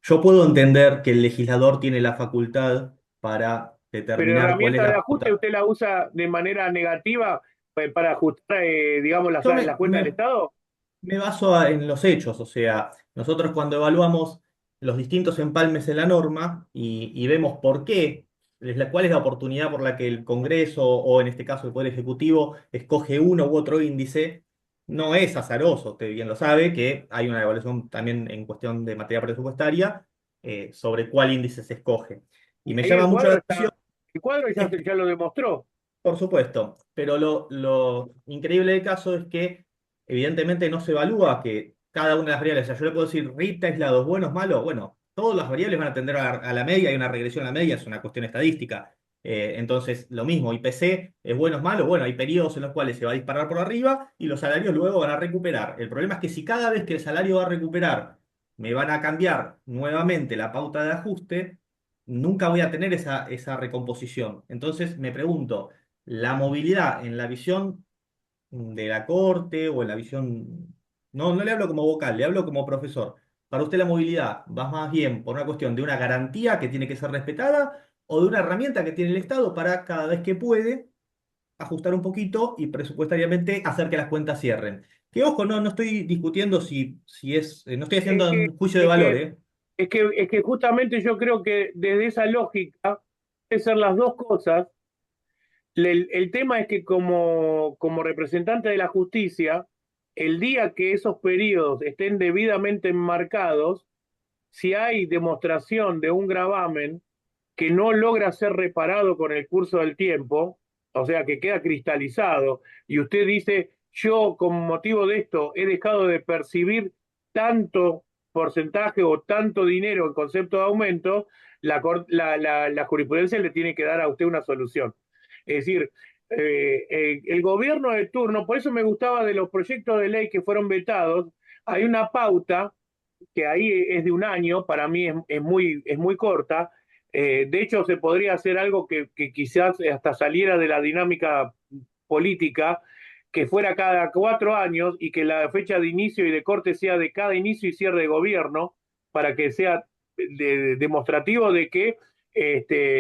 yo puedo entender que el legislador tiene la facultad para pero determinar cuál es herramienta de la ajuste pauta. usted la usa de manera negativa para ajustar, digamos, Yo las cuentas del Estado. me baso en los hechos, o sea, nosotros cuando evaluamos los distintos empalmes en la norma y vemos por qué, cuál es la oportunidad por la que el Congreso o en este caso el Poder Ejecutivo escoge uno u otro índice, no es azaroso, usted bien lo sabe, que hay una evaluación también en cuestión de materia presupuestaria sobre cuál índice se escoge. Y me Ahí llama mucho la atención. el cuadro ya lo demostró. Por supuesto, pero lo increíble del caso es que evidentemente no se evalúa que cada una de las variables, o sea, yo le puedo decir RIT aislados, buenos, malos, bueno, todas las variables van a tender a la media, hay una regresión a la media, es una cuestión estadística. Entonces, lo mismo, IPC es buenos, malos, bueno, hay periodos en los cuales se va a disparar por arriba y los salarios luego van a recuperar. El problema es que si cada vez que el salario va a recuperar me van a cambiar nuevamente la pauta de ajuste, nunca voy a tener esa recomposición. Entonces, me pregunto, la movilidad en la visión de la corte o en la visión, no le hablo como vocal, le hablo como profesor. Para usted la movilidad va más bien por una cuestión de una garantía que tiene que ser respetada o de una herramienta que tiene el Estado para cada vez que puede ajustar un poquito y presupuestariamente hacer que las cuentas cierren. Que ojo, no estoy discutiendo si es, no estoy Es haciendo que, un juicio de es valor, que, ¿eh? es que justamente yo creo que desde esa lógica, deben ser las dos cosas. El tema es que como representante de la justicia, el día que esos periodos estén debidamente enmarcados, si hay demostración de un gravamen que no logra ser reparado con el curso del tiempo, o sea, que queda cristalizado, y usted dice, yo como motivo de esto he dejado de percibir tanto porcentaje o tanto dinero en concepto de aumento, la jurisprudencia le tiene que dar a usted una solución. Es decir, el gobierno de turno, por eso me gustaba de los proyectos de ley que fueron vetados, hay una pauta que ahí es de un año, para mí es muy corta. De hecho, se podría hacer algo que quizás hasta saliera de la dinámica política, que fuera cada 4 años y que la fecha de inicio y de corte sea de cada inicio y cierre de gobierno, para que sea demostrativo de que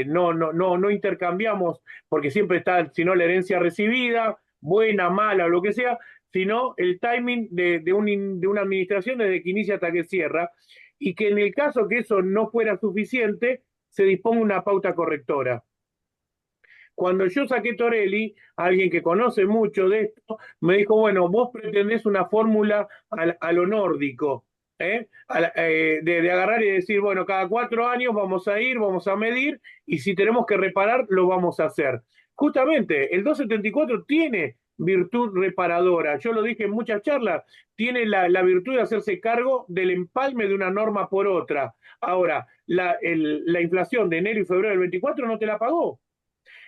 no intercambiamos, porque siempre está, si no, la herencia recibida, buena, mala o lo que sea, sino el timing de una administración desde que inicia hasta que cierra, y que en el caso que eso no fuera suficiente, se disponga una pauta correctora. Cuando yo saqué Torelli, alguien que conoce mucho de esto, me dijo, bueno, vos pretendés una fórmula a lo nórdico, de agarrar y decir, bueno, cada 4 años vamos a ir, vamos a medir, y si tenemos que reparar, lo vamos a hacer. Justamente, el 274 tiene virtud reparadora, yo lo dije en muchas charlas, tiene la virtud de hacerse cargo del empalme de una norma por otra. Ahora, la inflación de enero y febrero del 24 no te la pagó.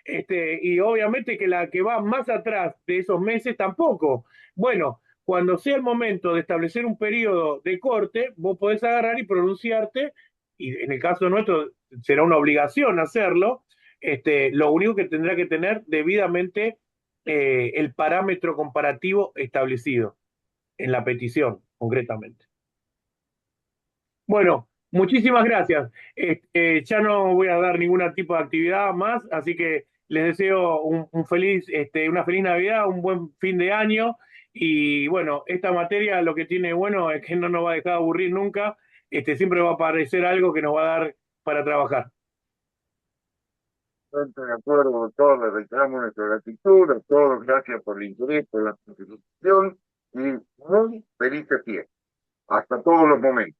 Y obviamente que la que va más atrás de esos meses tampoco. Bueno, cuando sea el momento de establecer un periodo de corte, vos podés agarrar y pronunciarte, y en el caso nuestro será una obligación hacerlo. Lo único que tendrá que tener debidamente el parámetro comparativo establecido en la petición, concretamente. Bueno, muchísimas gracias. Ya no voy a dar ningún tipo de actividad más, así que les deseo una feliz Navidad, un buen fin de año. Y bueno, esta materia lo que tiene bueno es que no nos va a dejar aburrir nunca. Siempre va a aparecer algo que nos va a dar para trabajar. Totalmente de acuerdo, todos les reiteramos nuestra gratitud, a todos, gracias por el interés, por la participación y muy felices fiestas. Hasta todos los momentos.